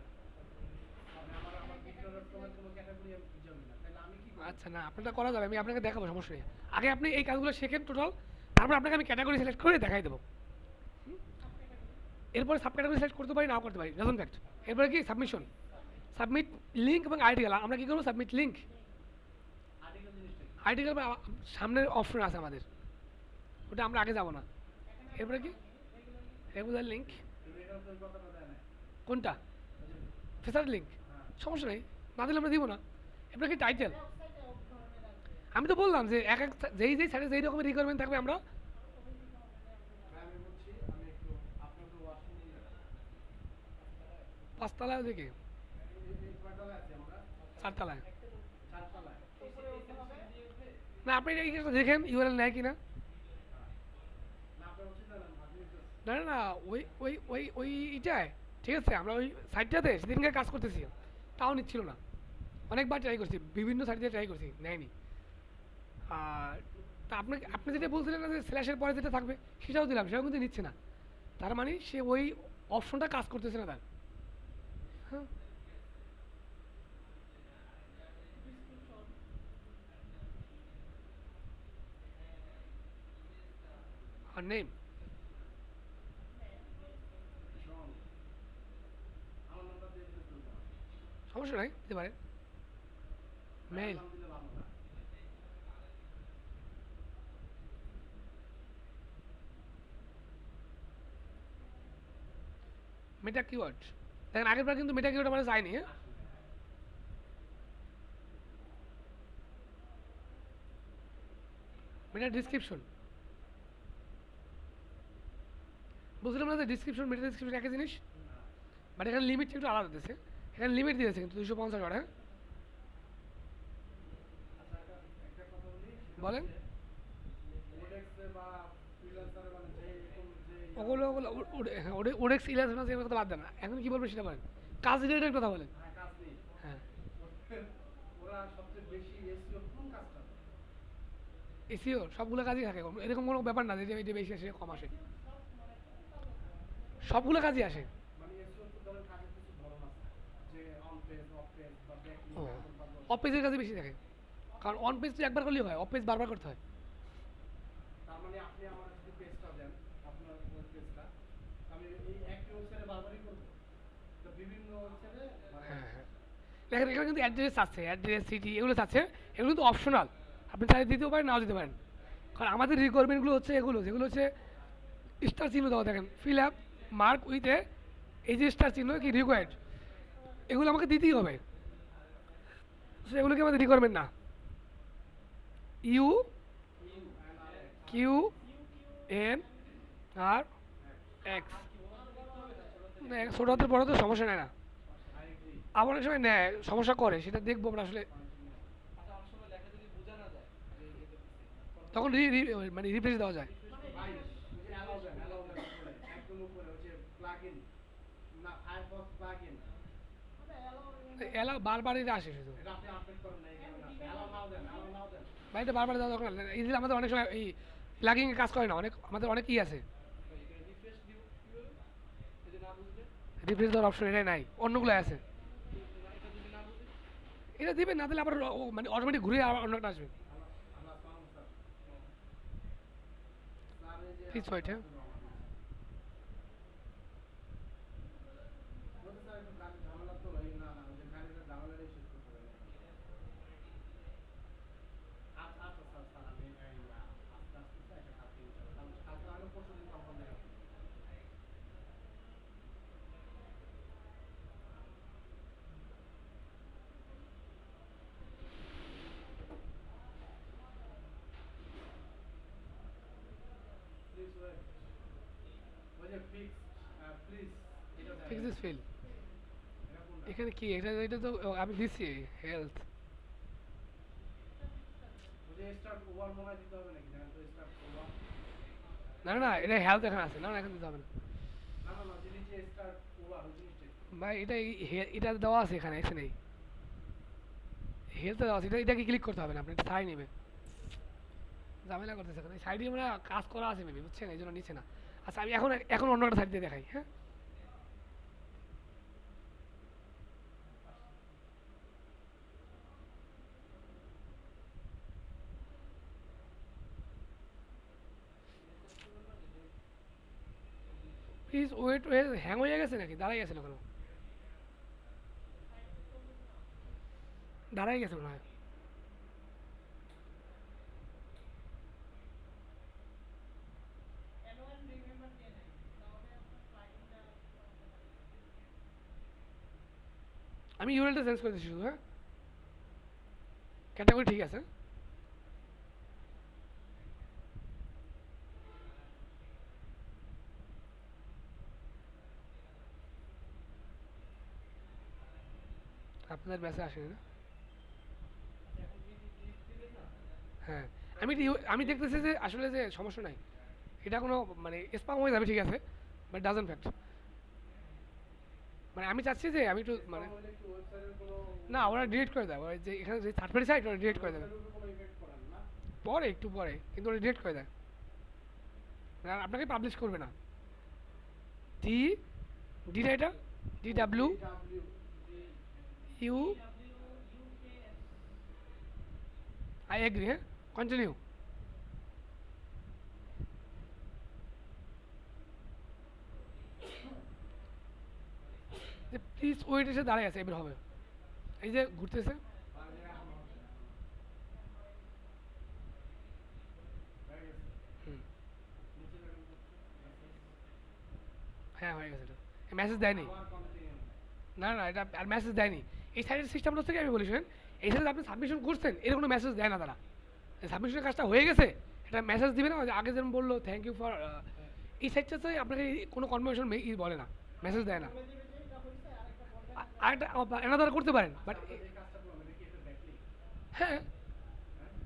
মানে আমার বিক্রয়ের তোমার কোনো ক্যাটাগরি আমি খুঁজে না। তাহলে আমি কি করব? আচ্ছা না আপনারটা করা যাবে আমি আপনাকে দেখাবো সমস্যা নেই আগে আপনি এই কাজগুলো শেখেন টোটাল তারপর আপনাকে আমি ক্যাটাগরি সিলেক্ট করে দেখাই দেবো এরপরে সাব ক্যাটাগরি সিলেক্ট করতে পারি নাও করতে পারি ডাজন্ট ফ্যাক্ট এরপরে কি সাবমিশন সাবমিট লিঙ্ক এবং আইডিয়াল আমরা কি করবো সাবমিট লিঙ্ক আর্টিকেল জিনিসটা কি? আইডিয়াল সামনের অপশন আছে আমাদের ওটা আমরা আগে যাব না এরপরে কি রেগুলার লিঙ্ক কিন্তু এখানে তো ওই কথাটা দেয় না। কোনটা ওই যে ফেসার লিঙ্ক হ্যাঁ। সমস্যা নেই না দিলে আমরা দিব না এরপরে কি টাইটেল ওয়েবসাইটে অফ ধরনের রাখবে। আমি তো বললাম যে এক এক যেই যেই সাইডে যেই রকমের রিকোয়ারমেন্ট থাকবে আমরা ভাই আমি বলছি আমি একটু আপনার তো ওয়াশরুম পাঁচতলায় দিকে এই কয়তলায় আছি আমরা? চারতলায় চারতলায়। উপরে উঠতে হবে। না আপনি এই একটা দেখেন ইউআরএল নেয় কিনা না আপনি হচ্ছে না ভাবি না না না ওই এটায় ঠিক আছে আমরা ওই সাইডটাতে সেদিনকে কাজ করতেছি তাও নিচ্ছিল না অনেকবার ট্রাই করছি বিভিন্ন সাইডে ট্রাই করছি নেয়নি আর তা আপনাকে আপনি যেটা বলছিলেন না যে স্ল্যাশের পরে যেটা থাকবে সেটাও দিলাম সেটাও কিন্তু নিচ্ছে না তার মানে সে ওই অপশনটা কাজ করতেছে না তার হ্যাঁ আর নেম শোন আমার নামটা দিয়ে দিলে চলবে না। সমস্যা নাই দিতে পারেন মেল নাম দিলে ভালো না। মেটা কিওয়ার্ড দেখেন আগের বার কিন্তু মেটা কিওয়ার্ড আমার যায়নি হ্যাঁ মেটা ডিসক্রিপশন বুঝলাম না যে ডিসক্রিপশন মেটা ডিসক্রিপশন একই জিনিস বাট এখানে লিমিট একটু আলাদা দিয়েছে এখানে লিমিট দিয়েছে কিন্তু 250 ওয়ার্ড হ্যাঁ আচ্ছা একটা কথা বলি সেটা বলেন হচ্ছে ওডেক্সে বা ফ্রিল্যান্সারে মানে যে এরকম যে ওগুলো ওগুলো ওডেক্স ইলাস না এগুলো কথা বাদ দেন না এখন কি বলবেন সেটা বলেন কাজ রিলেটেড কথা বলেন হ্যাঁ, কাজ নেই। হ্যাঁ ওরা সবচেয়ে বেশি এসইও কোন কাজটা করে? এসিও সবগুলো কাজই থাকে এরকম কোনো ব্যাপার না যে এটা বেশি আসে কম আসে সবগুলো কাজই আসে মানে এসইও তো ধরেন কাজের কিছু ধরন আছে যে অন পেজ অফ পেজ বা ব্যাক ও লিংক অফ পেজের কাজে বেশি থাকে কারণ অন পেজ তো একবার করলেই হয় অফ পেজ বারবার করতে হয় তার মানে আপনি আমার যদি পেজটা দেন আপনার ওই পেজটা আমি এই একই ওয়েবসাইটে বারবারই করব তো বিভিন্ন ওয়েবসাইটে হ্যাঁ হ্যাঁ দেখেন এখানে কিন্তু অ্যাড্রেস আছে অ্যাড্রেস সিটি এগুলো আছে এগুলো কিন্তু অপশনাল আপনি চাইলে দিতেও পারেন নাও দিতে পারেন কারণ আমাদের রিকোয়ারমেন্টগুলো হচ্ছে এগুলো যেগুলো হচ্ছে স্টার চিহ্ন দেওয়া দেখেন ফিল আপ মার্ক উইথে এই যে স্টার চিহ্ন কি রিকোয়ার্ড এগুলো আমাকে দিতেই হবে So এগুলো কি আমাদের রিকোয়ারমেন্ট না U Q N R X ছোটো হাতের বড় তো সমস্যা নেয় না আবার অনেক সময় নেয় সমস্যা করে সেটা দেখবো আমরা আসলে তখন মানে রিপ্লেস দেওয়া যায় ভাই ওই যে অ্যালাউ দেন উপরে একদম উপরে ওই যে প্লাগইন না ফায়ারফক্স প্লাগইন মানে allow এলা বারবার এটা আসে শুধু এটা আপনি আপডেট করেন না এখানে না অ্যালাউ নাও দেন অ্যালাউ নাও দেন ভাই এটা বারবার দেওয়া দরকার নেই। এই যে আমাদের অনেক সময় এই প্লাগিং কাজ করে না অনেক আমাদের অনেক ই আছে রিফ্রেশ দিও কিভাবে এই যে না বুঝলে রিপ্লেস দেওয়ার অপশন এটাই নাই অন্যগুলো আছে এটা যদি না বুঝি এটা দিবে না দিলে আবার মানে অটোমেটিক ঘুরে আবার অন্য একটা আসবে আল্লাহ সালাম স্যার স্যার এই যে প্লিজ ওয়েট হ্যাঁ বলতে স্যার একটু গাড়ি ঝামেলা তো এই না না ওই যে গাড়িটা ঝামেলাটাই শেষ করতে হবে আচ্ছা আচ্ছা স্যার স্যার আমি এই আস্তে আস্তে স্যার একটা কাজ দিই কালকে আমি পরশু দিন কনফার্ম দেয় ওই যে ফিক্স প্লিজ এটা দেন ফিক্স দিস ফিল এটা কোনটা এখানে কি এটা এটা তো আমি দিছি হেলথ ওই যে স্টার্ট ওভার মনে হয় দিতে হবে নাকি দেখেন তো স্টার্ট ওভার না না না এটা হেলথ এখানে আছে না না এখানে দিতে হবে না না না না যে নিচে স্টার্ট ওভার ওই জিনিসটা ভাই এটা এটা দেওয়া আছে এখানে এখানে হেলথ দেওয়া আছে এটা এটাকে ক্লিক করতে হবে না আপনি এটা ছাড়াই নেবে ঝামেলা করতেছে এখানে সাইডে আমরা কাজ করা আছে মেবি বুঝছেন এই জন্য নিচ্ছে না আচ্ছা আমি এখন এখন অন্য একটা সাইড দিয়ে দেখাই হ্যাঁ প্লিজ ওয়েট ওয়েট হ্যাং হয়ে গেছে নাকি দাঁড়াই গেছিল কেন দাঁড়াই গেছে মনে হয় অ্যানুয়াল রিমেম্বার দিয়ে নেন তাহলে আপনার ফাইলটা আমি ইউআরএলটা চেঞ্জ করে দিচ্ছি শুধু হ্যাঁ ক্যাটাগরি ঠিক আছে আপনার মেসেজ আসেনি না হ্যাঁ আমি দেখতেছি যে আসলে যে সমস্যা নাই এটা কোনো মানে স্পাম হয়ে যাবে ঠিক আছে বাট ডাজন্ট ফ্যাক্ট মানে আমি চাচ্ছি যে আমি একটু মানে হলে কি ওয়েবসাইটের কোনো না ওরা ডিলিট করে দেয় ওই যে এখানে যে থার্ড পার্টি সাইট ওরা ডিলিট করে দেবে ওয়েবসাইটের উপর কোনো ইফেক্ট করেন না পরে একটু পরে কিন্তু ওরা ডিলিট করে দেয় মানে আর আপনাকে পাবলিশ করবে না ডি ডিটা এটা D W W you I agree হ্যাঁ কন্টিনিউ যে প্লিজ ওয়েট এসে দাঁড়ায় আছে এবার হবে এই যে ঘুরতেছে হুম হ্যাঁ হয়ে গেছে এটা মেসেজ দেয়নি না না এটা আর মেসেজ দেয়নি এই সাইডের সিস্টেমটা থেকে আমি বলি শুনেন এই সাইডে আপনি সাবমিশন করছেন এর কোনো মেসেজ দেয় না তারা সাবমিশনের কাজটা হয়ে গেছে এটা মেসেজ দিবে না ওই যে আগে যেমন বললো থ্যাংক ইউ ফর এই সাইডটাতে আপনাকে কোনো কনফার্মেশন বলে না মেসেজ দেয় না আরেকটা এনাদার করতে পারেন বাট হ্যাঁ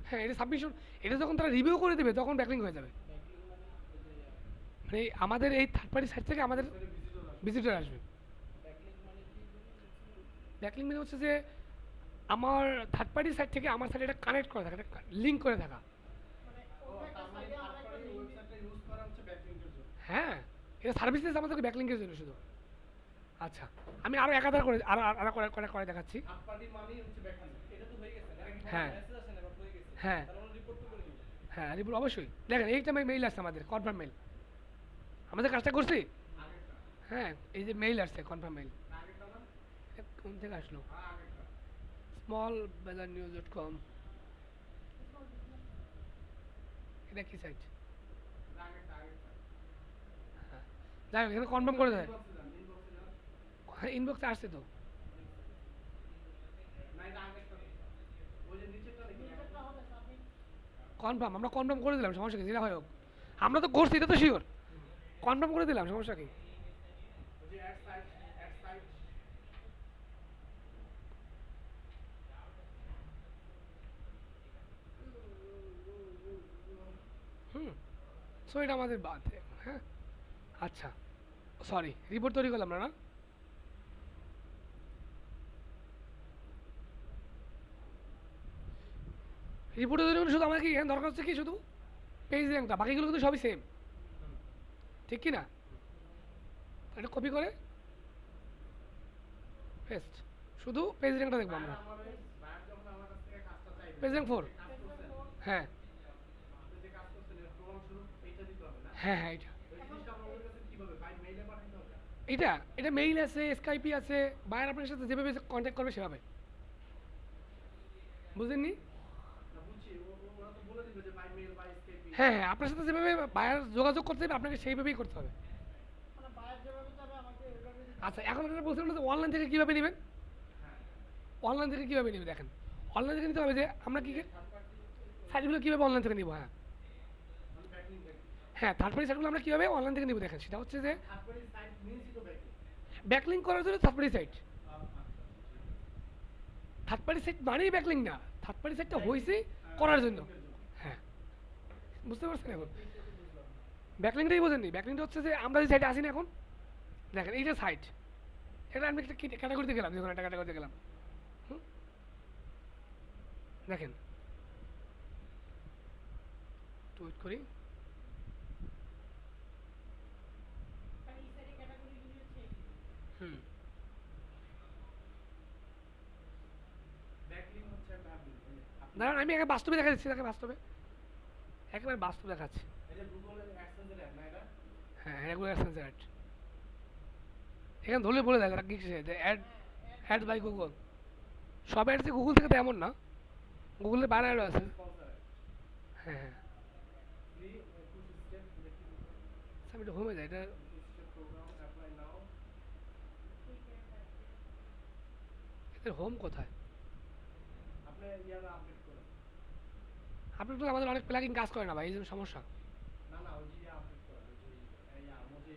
হ্যাঁ এটা সাবমিশন এটা যখন তারা রিভিউ করে দেবে তখন ব্যাকলিং হয়ে যাবে মানে আমাদের এই থার্ড পার্টি সাইড থেকে আমাদের ভিজিটর আসবে ব্যাকলিং মানে হচ্ছে যে আমার থার্ড পার্টি সাইড থেকে আমার সাইডে এটা কানেক্ট করে থাকা এটা লিঙ্ক করে থাকা মানে অন্য একটা সাইডে আরেকটা লিংক ওয়েবসাইটটা ইউজ করা হচ্ছে ব্যাকলিংকের জন্য হ্যাঁ এটা সার্ভিসেস আমাদেরকে ব্যাকলিংকের জন্য শুধু আচ্ছা আমি আরও একাধার করে আরও আরও করে করে করে দেখাচ্ছি থার্ড পার্টি মানেই হচ্ছে ব্যাকলিং এটা তো হয়ে গেছে হ্যাঁ মেসেজ আসে না বাট হয়ে গেছে হ্যাঁ তাহলে আমরা রিপোর্ট তো করে দিব হ্যাঁ রিপোর্ট অবশ্যই দেখেন এইটা মেইল আসছে আমাদের কনফার্ম মেইল আমাদের কাজটা করছি আগেরটা হ্যাঁ এই যে মেইল আসছে কনফার্ম মেইল আগেরটা না কোন থেকে আসলো আগেরটা স্মল বাজার নিউজ ডট কম এটা কি সাইট আগেরটা আগেরটা হ্যাঁ যাই হোক এখানে কনফার্ম করে দেয় ইনবক্সে যান ইনবক্সে যান ইনবক্সে আসছে তো না এটা আগেরটা ওই যে নিচেরটা দেখি নিচেরটা হবে সাবমিট কনফার্ম আমরা কনফার্ম করে দিলাম সমস্যা কি যেটা হয় হোক আমরা তো করছি এটা তো শিওর কনফার্ম করে দিলাম সমস্যা কি ওই যে অ্যাড সাইট হুম সো এটা আমাদের বাদ হ্যাঁ আচ্ছা সরি রিপোর্ট তৈরি করলাম না না রিপোর্ট তৈরি করলে শুধু আমাকে এখানে দরকার হচ্ছে কি শুধু পেজ র্যাঙ্কটা বাকিগুলো কিন্তু সবই সেম ঠিক কি না এটা কপি করে পেস্ট শুধু পেজ র্যাঙ্কটা দেখবো আমরা আমার ওই বায়ার যখন আমার কাছ থেকে কাজটা চাইবে পেজ র্যাঙ্ক 4 কাজ করছেন হ্যাঁ আপনি যে কাজ করছেন এর প্রমাণস্বরূপ এইটা দিতে হবে না হ্যাঁ হ্যাঁ এটা ওই জিনিসটা আমরা ওদের কাছে কিভাবে বাই মেইলে পাঠাতে হবে এটা এটা মেইল আছে স্কাইপি আছে বায়ার আপনার সাথে যেভাবে কন্ট্যাক্ট করবে সেভাবে বুঝলেননি না বুঝছি ওরা তো বলে দিবে যে বাই মেইল বাই স্কেপি হ্যাঁ হ্যাঁ আপনার সাথে যেভাবে বায়ার যোগাযোগ করতে হবে আপনাকে সেইভাবেই করতে হবে মানে বায়ার যেভাবে যাবে আমাকে ওইভাবে দিতে আচ্ছা এখন আপনারা বলছিলেন যে অনলাইন থেকে কীভাবে নেবেন অনলাইন থেকে কীভাবে নেবে দেখেন অনলাইন থেকে নিতে হবে যে আমরা কী সাইটগুলো কীভাবে অনলাইন থেকে নিব হ্যাঁ মানে ব্যাকলিং হ্যাঁ, থার্ড পার্টি সাইটগুলো আমরা কীভাবে অনলাইন থেকে নিব দেখেন, সেটা হচ্ছে যে থার্ড পার্টি সাইট মিনসই তো ব্যাকলিং। ব্যাকলিঙ্ক করার জন্য third party site. Third party site মানেই ব্যাকলিং না, থার্ড পার্টি সাইটটা হয়েছে করার জন্য। হ্যাঁ, বুঝতে পারছেন এখন? ব্যাকলিংটাই বোঝেননি। ব্যাকলিংটা হচ্ছে যে আমরা যে সাইটে আসি না এখন, দেখেন এইটা সাইট, এটা আমি একটা ক্যাটাগরিতে গেলাম, যখন একটা ক্যাটাগরিতে গেলাম, হুম, দেখেন টুইট করি, আর এই সাইডে ক্যাটাগরিগুলি হচ্ছে এগুলো। হুম, ব্যাকলিং হচ্ছে ব্যাকলিং। দাঁড়ান আমি একে বাস্তবে দেখা যাচ্ছি, তাকে বাস্তবে একেবারে বাস্তব দেখাচ্ছি। এই যে গুগলের অ্যাডসেন্সের অ্যাড না এটা? হ্যাঁ, রেগুলার অ্যাডসেন্স অ্যাড, এখানে ধরলে বলে দেয় তারা কি যে অ্যাড, অ্যাড বাই গুগল। সব অ্যাড যে গুগল থেকে তো এমন না, গুগলের বাইরে অ্যাডও আছে। Sponsor ad. হ্যাঁ হ্যাঁ, ফ্রি টু স্টেপ দেখতে দিতে। আচ্ছা, আমি একটু হোমে যাই, এটা two step program apply now. এদের হোম কোথায়? আপনি ইয়ার আপডেট করেন। আপনি তো আমাদের অনেক প্লাগিং কাজ করে না ভাই, এই জন্য সমস্যা। না না, ওই যে আপডেট করেন, ওই যে ইয়া মোজে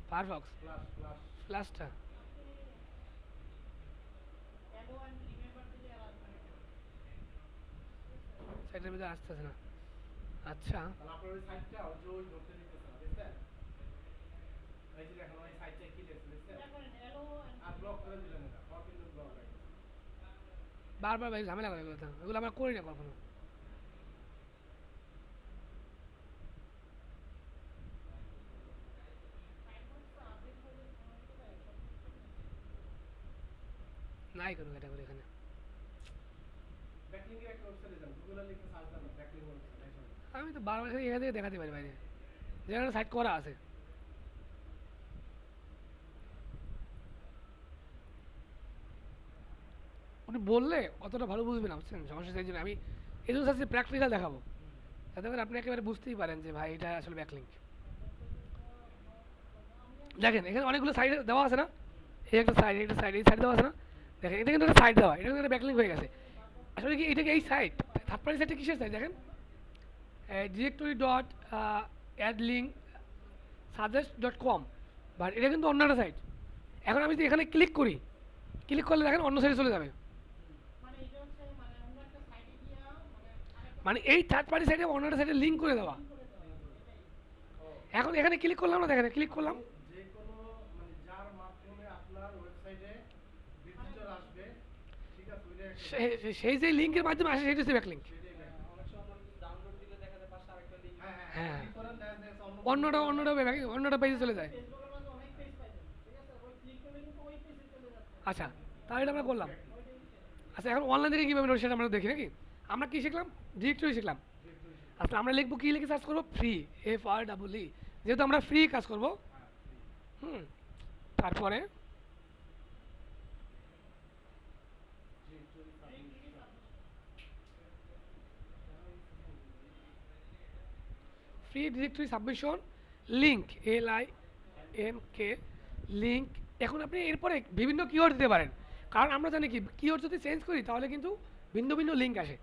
ফায়ারফক্স প্লাস প্লাস। ফ্ল্যাশটা অ্যালো অ্যান্ড রিমেম্বার দিলে আর আসবে না। সাইটের ভিতরে আসতেছে না। আচ্ছা, তাহলে আপনার ওই সাইটটা ওই যে ওই ধরতে দিতেছে না, দেখছেন? এই যে দেখেন ওই সাইটটা কি লেখছে দেখছেন? এটা করেন অ্যালো অ্যান্ড আর ব্লক করে দিলেন এটা, কন্টিনিউ ব্লক রাখেন। বারবার ভাই ঝামেলা করে এগুলো, এগুলো আমরা করি না কখনো। নাই কোনো ক্যাটাগরি এখানে। ব্যাকলিং এর একটা ওয়েবসাইটে যান, গুগলে লিখে সার্চ দেন ব্যাকলিং ওয়েবসাইট আসবে। আমি তো বারবার এখানে এখান থেকে দেখাতে পারি বাইরে, যেখানে সাইট করা আছে। উনি বললে অতটা ভালো বুঝবে না, বুঝছেন সমস্যা, সেই জন্য আমি এই জন্য চাচ্ছি প্র্যাকটিক্যাল দেখাবো, যাতে করে আপনি একেবারে বুঝতেই পারেন যে ভাই এটা আসলে ব্যাকলিঙ্ক। দেখেন এখানে অনেকগুলো সাইড দেওয়া আছে না, এই একটা সাইড, একটা সাইড, এই সাইড দেওয়া আছে না, দেখেন এটা কিন্তু একটা সাইড দেওয়া, এটা কিন্তু একটা ব্যাকলিঙ্ক হয়ে গেছে। আসলে কি এটাকে এই সাইট, থার্ড পার্টি সাইটটা কিসের সাইট দেখেন, directory dot add link suggest dot com, but এটা কিন্তু অন্য একটা সাইট। এখন আমি যদি এখানে ক্লিক করি, ক্লিক করলে দেখেন অন্য সাইডে চলে যাবে। মানে এটা হচ্ছে মানে অন্য একটা সাইটে গিয়া মানে আরেকটা মানে এই থার্ড পার্টি সাইটে অন্য একটা সাইডে লিঙ্ক করে দেওয়া। করে দেওয়া এটাই। এখন এখানে ক্লিক করলাম না, দেখেন ক্লিক করলাম, যে কোনো মানে যার মাধ্যমে আপনার ওয়েবসাইটে ভিজিটর আসবে, ঠিক আছে, ওইটা একটা সেই যে লিঙ্কের মাধ্যমে আসে সেটা হচ্ছে ব্যাকলিঙ্ক। সেটাই ব্যাকলিং। অনেক সময় ডাউনলোড দিলে দেখা যায় পাশে আরেকটা লিঙ্ক। হ্যাঁ হ্যাঁ। হ্যাঁ, ক্লিক করেন দেখেন অন্যটা পেজে চলে যায়। ফেসবুকের মধ্যে অনেক পেজ পাইছেন, ঠিক আছে? ওই ক্লিক করলে কিন্তু ওই পেজে চলে যাচ্ছে। আচ্ছা, তাহলে এটা আমরা করলাম। ওইটাই হচ্ছে। আচ্ছা, এখন অনলাইন থেকে কীভাবে নেবো সেটা আমরা দেখি নাকি। আমরা কী শিখলাম, ডিরেক্টরি শিখলাম। আচ্ছা, আমরা লিখবো কী লিখে সার্চ করবো, ফ্রি, FREE, যেহেতু আমরা ফ্রি কাজ করবো। হুম, তারপরে free directory submission link, LINK link. এখন আপনি এরপরে বিভিন্ন কিওয়ার্ড দিতে পারেন, কারণ আমরা জানি কি কিওয়ার্ড যদি চেঞ্জ করি তাহলে কিন্তু ভিন্ন ভিন্ন লিঙ্ক আসে।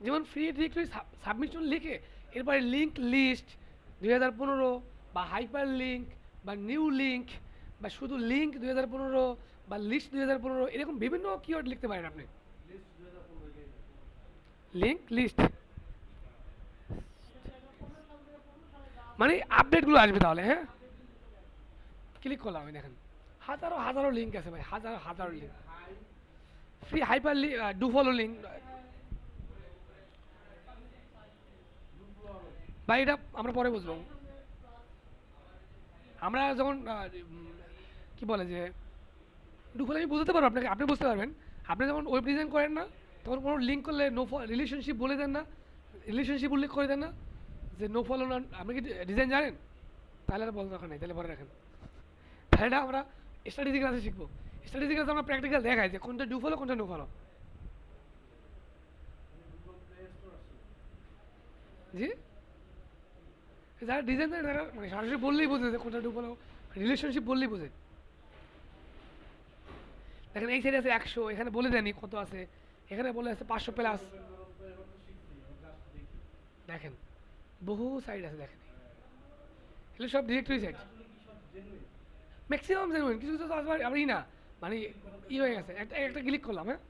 যেমন ফ্রি ডিরেক্টরি সাবমিশন লিখে এরপরে লিঙ্ক লিস্ট 2015, বা হাইপার লিঙ্ক, বা নিউ লিঙ্ক, বা শুধু লিঙ্ক 2015, বা লিস্ট 2015, এরকম বিভিন্ন কিওয়ার্ড লিখতে পারেন আপনি। লিস্ট 2015 লিঙ্ক লিস্ট মানে আপডেটগুলো আসবে তাহলে। হ্যাঁ, ক্লিক করলাম, আমি দেখেন হাজারো হাজারো লিঙ্ক আছে ভাই, হাজারো হাজারো link. High free hyper do follow link, ভাই এটা আমরা পরে বুঝবো। আমরা যখন কি বলে যে ডু ফলো, আমি বুঝতে পারবো আপনাকে, আপনি বুঝতে পারবেন। আপনি যখন ওয়েব ডিজাইন করেন না, তখন কোনো লিঙ্ক করলে নো রিলেশনশিপ বলে দেন না, রিলেশনশিপ উল্লেখ করে দেন না যে নো ফলো না। আপনি কি ডিজাইন জানেন? তাহলে আর বলার দরকার নেই, তাহলে পরে রাখেন। তাহলে এটা আমরা স্ট্র্যাটেজি ক্লাসে শিখবো। স্ট্র্যাটেজি ক্লাসে আমরা প্র্যাকটিক্যাল দেখাই যে কোনটা ডু ফলো কোনটা no follow. Google Play Store আছে। জি, যারা ডিজাইন জানে তারা মানে সরাসরি বললেই বোঝে যে কোনটা ডু ফলো, রিলেশনশিপ বললেই বোঝে। দেখেন এই সাইডে আছে 100, এখানে বলে দেয়নি কত আছে, এখানে বলে আছে 500 প্লাস। এবার তো শিখছি, জাস্ট দেখি। দেখেন বহু সাইড আছে, দেখেন এগুলো সব ডিরেক্টরি সাইট, আসলে কি সব জেনুইন? ম্যাক্সিমাম জেনুইন, কিছু কিছু তো আবার না, মানে হয়ে গেছে, একটা একটা ক্লিক করলাম, হ্যাঁ,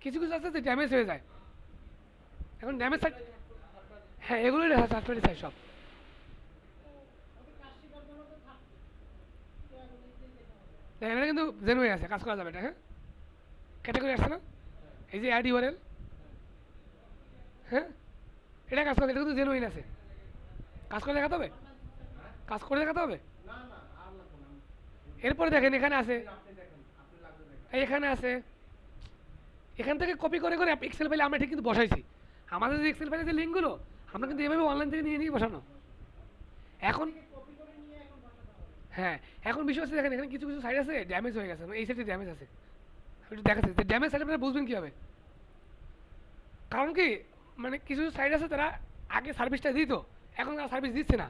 কিছু কিছু আছে যে ড্যামেজ হয়ে যায়। এখন ড্যামেজ সাইট, হ্যাঁ এগুলোই দেখা থার্ড পার্টি সাইট সব। ওকে কাজ শেখার জন্য তো থাকবে, তো এগুলোতেই যেতে হবে। এটা কিন্তু জেনুইন আছে, কাজ করা যাবে এটা, হ্যাঁ ক্যাটাগরি আসছে না, এই যে অ্যাড ইউআরএল, হ্যাঁ এটা কাজ করে, এটা কিন্তু জেনুইন আছে, কাজ করে দেখাতে হবে, কাজ করে দেখাতে হবে। না না আর লাগবে না। এরপরে দেখেন এখানে আছে, আপনি দেখেন, আপনি লাগবে দেখেন। এই এখানে আছে, এখান থেকে কপি করে করে এক্সেল ফাইলে আমরা ঠিক কিন্তু বসাইছি, আমাদের যে এক্সেল ফাইলে যে লিঙ্কগুলো আমরা কিন্তু এভাবে অনলাইন থেকে নিয়ে নিয়ে বসানো। এখন কপি করে নিয়ে এখন বসাতে হবে। হ্যাঁ, এখন বিষয় হচ্ছে দেখেন এখানে কিছু কিছু সাইড আছে ড্যামেজ হয়ে গেছে, মানে এই সাইডে ড্যামেজ আছে, আমি একটু দেখাচ্ছি যে ড্যামেজ সাইড আপনারা বুঝবেন কীভাবে, কারণ কি মানে কিছু সাইড আছে তারা আগে সার্ভিসটা দিত, এখন আর সার্ভিস দিচ্ছে না,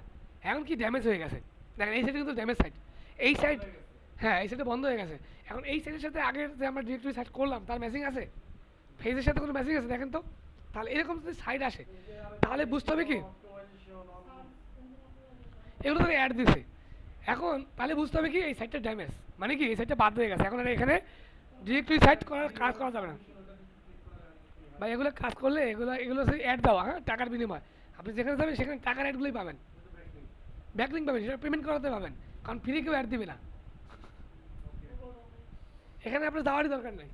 এখন কি ড্যামেজ হয়ে গেছে, দেখেন এই সাইডে কিন্তু ড্যামেজ সাইড, এই সাইড, হ্যাঁ এই সাইডে বন্ধ হয়ে গেছে। এখন এই সাইডের সাথে আগের যে আমরা ডিরেক্টরি সাইড করলাম তার ম্যাচিং আছে, ফেজের সাথে কোনো ম্যাচিং আছে দেখেন তো, তাহলে এরকম যদি সাইড আসে তাহলে বুঝতে হবে কি এগুলো তো অ্যাড দিছে, এখন তাহলে বুঝতে হবে কি এই সাইডটা ড্যামেজ, মানে কি এই সাইডটা বাদ হয়ে গেছে, এখন আর এখানে ডিরেক্টরি সাইড করার কাজ করা যাবে না। বা এগুলো কাজ করলে এগুলো এগুলো অ্যাড দেওয়া, হ্যাঁ টাকার বিনিময়, আপনি যেখানে যাবেন সেখানে টাকার অ্যাডগুলোই পাবেন, ব্যাকলিং পাবেন, সেটা পেমেন্ট করাতে পাবেন, কারণ ফ্রি কেউ অ্যাড দিবে না, এখানে আপনার যাওয়ারই দরকার নাই,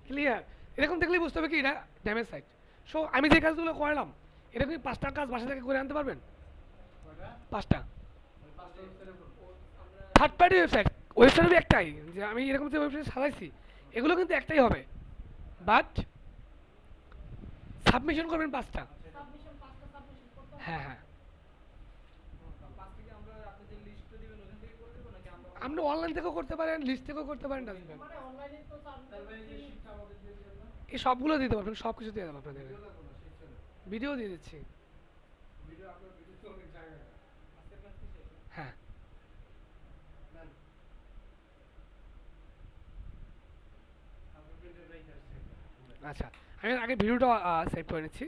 ক্লিয়ার। এরকম দেখলেই বুঝতে হবে কি এটা ড্যামেজ সাইট। সো আমি যে কাজগুলো করলাম এরকম 5টা কাজ বাসা থেকে করে আনতে পারবেন, কয়টা? 5টা ওই পাঁচটা ওয়েবসাইটে করবো। থার্ড পার্টি ওয়েবসাইট, ওয়েবসাইট একটাই, যে আমি এরকম যে ওয়েবসাইট সাজাইছি এগুলো কিন্তু একটাই হবে, বাট সাবমিশন করবেন 5টা। সাবমিশন 5টা সাবমিশন করতে হবে। হ্যাঁ হ্যাঁ, পাঁচ থেকে আমরা আপনি যে লিস্টটা দিবেন ওখান থেকে করে দেবো নাকি আমরা আপনি অনলাইন থেকেও করতে পারেন, লিস্ট থেকেও করতে পারেন, ডাস্টবিন মানে অনলাইনে তো তারপরে এই যে সার্ভিস শিক্ষা আমাদের দিয়ে দিবেন না? এই সবগুলো দিতে পারবেন, সব কিছু দিয়ে দেবো আপনাদের, ভিডিও লাগবে না, শেষ চলে। ভিডিও দিয়ে দিচ্ছি, ভিডিও আপনার ভিডিও তো অনেক জায়গায়। আজকের ক্লাস কি শেষ? হ্যাঁ নেন। আপনার প্রিন্টের রেখে আসছে। আচ্ছা, আমি আগে ভিডিওটা সেভ করে নিচ্ছি।